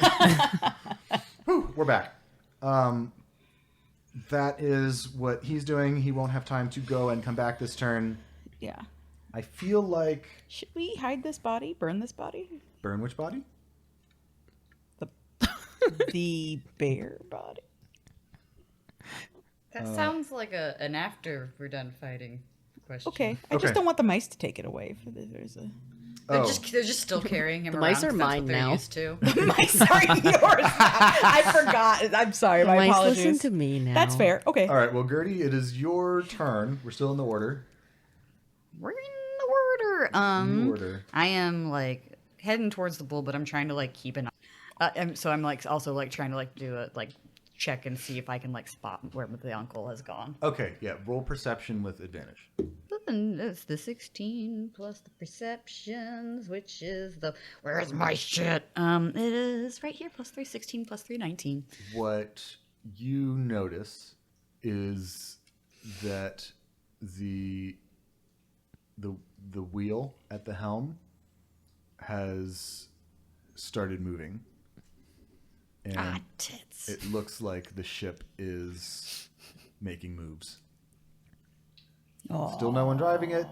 Speaker 2: Whew, we're back. That is what he's doing. He won't have time to go and come back this turn.
Speaker 4: Yeah.
Speaker 2: I feel like
Speaker 4: Should we hide this body? Burn this body?
Speaker 2: burn which body?
Speaker 4: The bear body.
Speaker 3: That sounds like an after we're done fighting question.
Speaker 4: Okay. I
Speaker 2: Okay.
Speaker 4: just don't want the mice to take it away. There's a
Speaker 3: They're just still carrying him
Speaker 6: The
Speaker 3: around.
Speaker 6: mice are
Speaker 3: 'cause that's
Speaker 6: mine
Speaker 3: what they're
Speaker 6: now.
Speaker 3: Used to.
Speaker 4: mice are yours. I forgot. I'm sorry. My
Speaker 6: Mice,
Speaker 4: apologies.
Speaker 6: listen to me now.
Speaker 4: That's fair. Okay.
Speaker 2: All right. Well, Gertie, it is your turn. We're still in the order.
Speaker 3: We're in the order.
Speaker 2: New order.
Speaker 3: I am like heading towards the bull, but I'm trying to like keep an eye. I'm like also like trying to like do a like check and see if I can like spot where the uncle has gone.
Speaker 2: Okay, yeah. Roll perception with advantage.
Speaker 3: And it's the 16 plus the perceptions, which is the where's my shit? It is right here. Plus 3, 16 plus 3, 19.
Speaker 2: What you notice is that the wheel at the helm has started moving, and
Speaker 3: Tits.
Speaker 2: it looks like the ship is making moves. Still no one driving it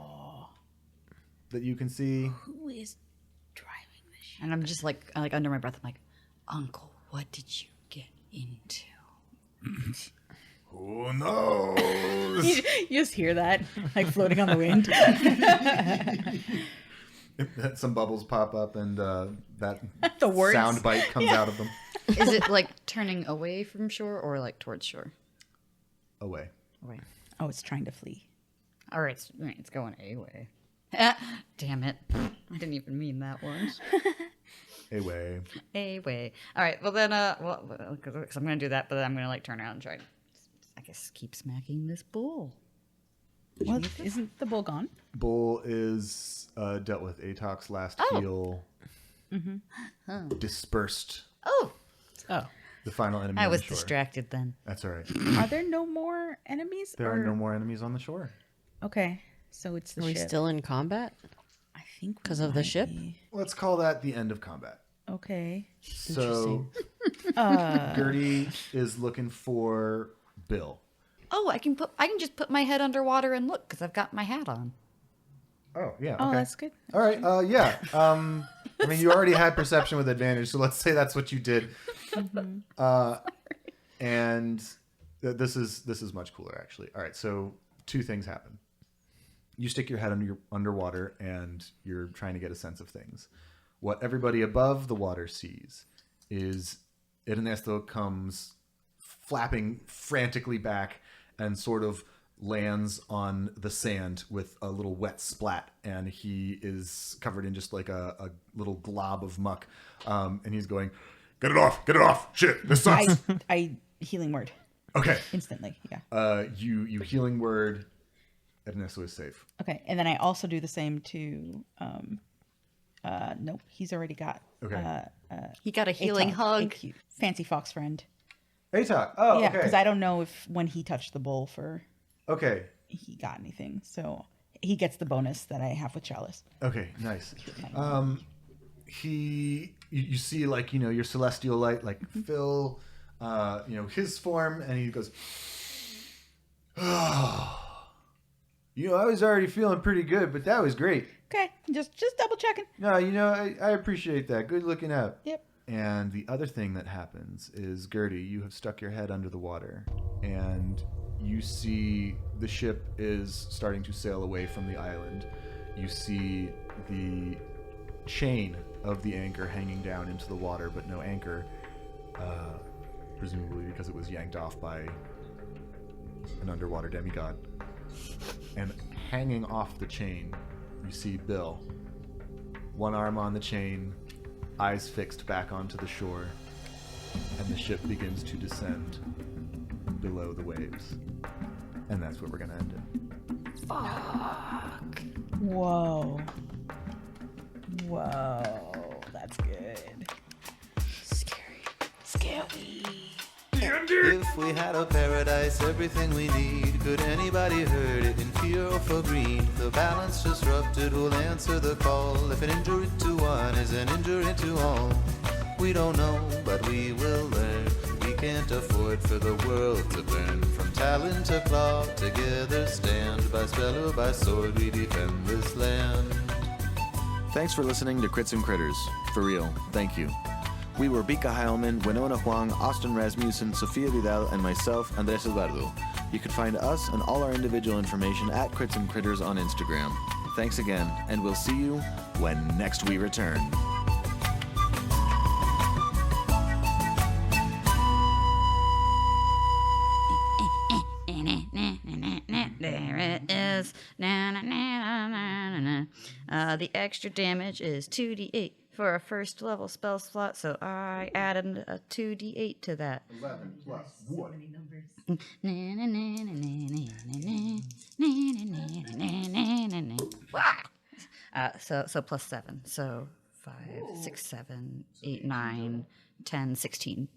Speaker 2: that you can see.
Speaker 4: Who is driving this ship?
Speaker 3: And I'm just like under my breath, I'm like, Uncle, what did you get into?
Speaker 2: Who knows?
Speaker 4: You just hear that, like floating on the wind.
Speaker 2: Some bubbles pop up, and that
Speaker 4: The words.
Speaker 2: sound bite comes out of them.
Speaker 3: Is it like turning away from shore or like towards shore?
Speaker 2: Away.
Speaker 3: Away.
Speaker 4: Oh, it's trying to flee.
Speaker 3: All right, it's going away. Damn it. I didn't even mean that one.
Speaker 2: Away.
Speaker 3: Away. All right, well then, because I'm going to do that, but then I'm going to like turn around and try to, I guess, keep smacking this bull.
Speaker 4: Well, isn't the bull gone?
Speaker 2: Bull is dealt with. Atok's last heal dispersed
Speaker 3: Oh,
Speaker 2: the final enemy
Speaker 3: I
Speaker 2: on
Speaker 3: was
Speaker 2: the shore.
Speaker 3: distracted then.
Speaker 2: That's all right.
Speaker 4: Are there no more enemies?
Speaker 2: There are no more enemies on the shore.
Speaker 4: Okay, so it's the
Speaker 6: Are we
Speaker 4: ship.
Speaker 6: still in combat?
Speaker 4: I think we
Speaker 6: 'Cause of the
Speaker 4: might
Speaker 6: ship?
Speaker 4: be.
Speaker 2: Let's call that the end of combat.
Speaker 4: Okay.
Speaker 2: So Gertie is looking for Bill.
Speaker 3: Oh, I can just put my head underwater and look because I've got my hat on.
Speaker 2: Oh, yeah.
Speaker 4: Oh,
Speaker 2: okay.
Speaker 4: that's good.
Speaker 2: All right. Yeah. I mean, you already had perception with advantage, so let's say that's what you did. And this is much cooler, actually. All right. So 2 things happen. You stick your head underwater, and you're trying to get a sense of things. What everybody above the water sees is Ernesto comes flapping frantically back and sort of lands on the sand with a little wet splat, and he is covered in just like a little glob of muck, and he's going, get it off, shit, this sucks.
Speaker 4: I healing word
Speaker 2: Okay.
Speaker 4: instantly. Yeah.
Speaker 2: You healing word. Ernesto is safe.
Speaker 4: Okay, and then I also do the same to. Nope, he's already got.
Speaker 2: Okay.
Speaker 3: He got a healing
Speaker 4: Atok,
Speaker 3: hug.
Speaker 4: AQ, fancy fox friend.
Speaker 2: Atok. Oh,
Speaker 4: Yeah,
Speaker 2: okay.
Speaker 4: because I don't know if when he touched the bowl
Speaker 2: Okay.
Speaker 4: he got anything, so he gets the bonus that I have with Chalice.
Speaker 2: Okay, nice. You see, like, your celestial light, like, fill, his form, and he goes, oh, I was already feeling pretty good, but that was great.
Speaker 4: Okay, just double checking.
Speaker 2: No, I appreciate that. Good looking out.
Speaker 4: Yep.
Speaker 2: And the other thing that happens is, Gertie, you have stuck your head under the water, and you see the ship is starting to sail away from the island. You see the chain of the anchor hanging down into the water, but no anchor, presumably because it was yanked off by an underwater demigod. And hanging off the chain, you see Bill. One arm on the chain, eyes fixed back onto the shore, and the ship begins to descend below the waves. And that's where we're going to end it.
Speaker 4: Whoa, that's good. Scary.
Speaker 1: If we had a paradise, everything we need, could anybody hurt it in fear or for greed? The balance disrupted will answer the call. If an injury to one is an injury to all, we don't know, but we will learn. We can't afford for the world to burn. From talon to claw, together stand. By spell or by sword, we defend this land. Thanks for listening to Crits and Critters. For real, thank you. We were Mica Heilman, Winona Huang, Austin Rasmussen, Sofia Vidal, and myself, Andres Eduardo. You can find us and all our individual information at Crits and Critters on Instagram. Thanks again, and we'll see you when next we return.
Speaker 3: There it is. Na, na, na, na, na, na. The extra damage is 2d8 for a first level spell slot, so I added a 2d8 to that.
Speaker 2: 11 plus what?
Speaker 3: So plus 7. So 5, 6, 7, 8, 9, 10, 16.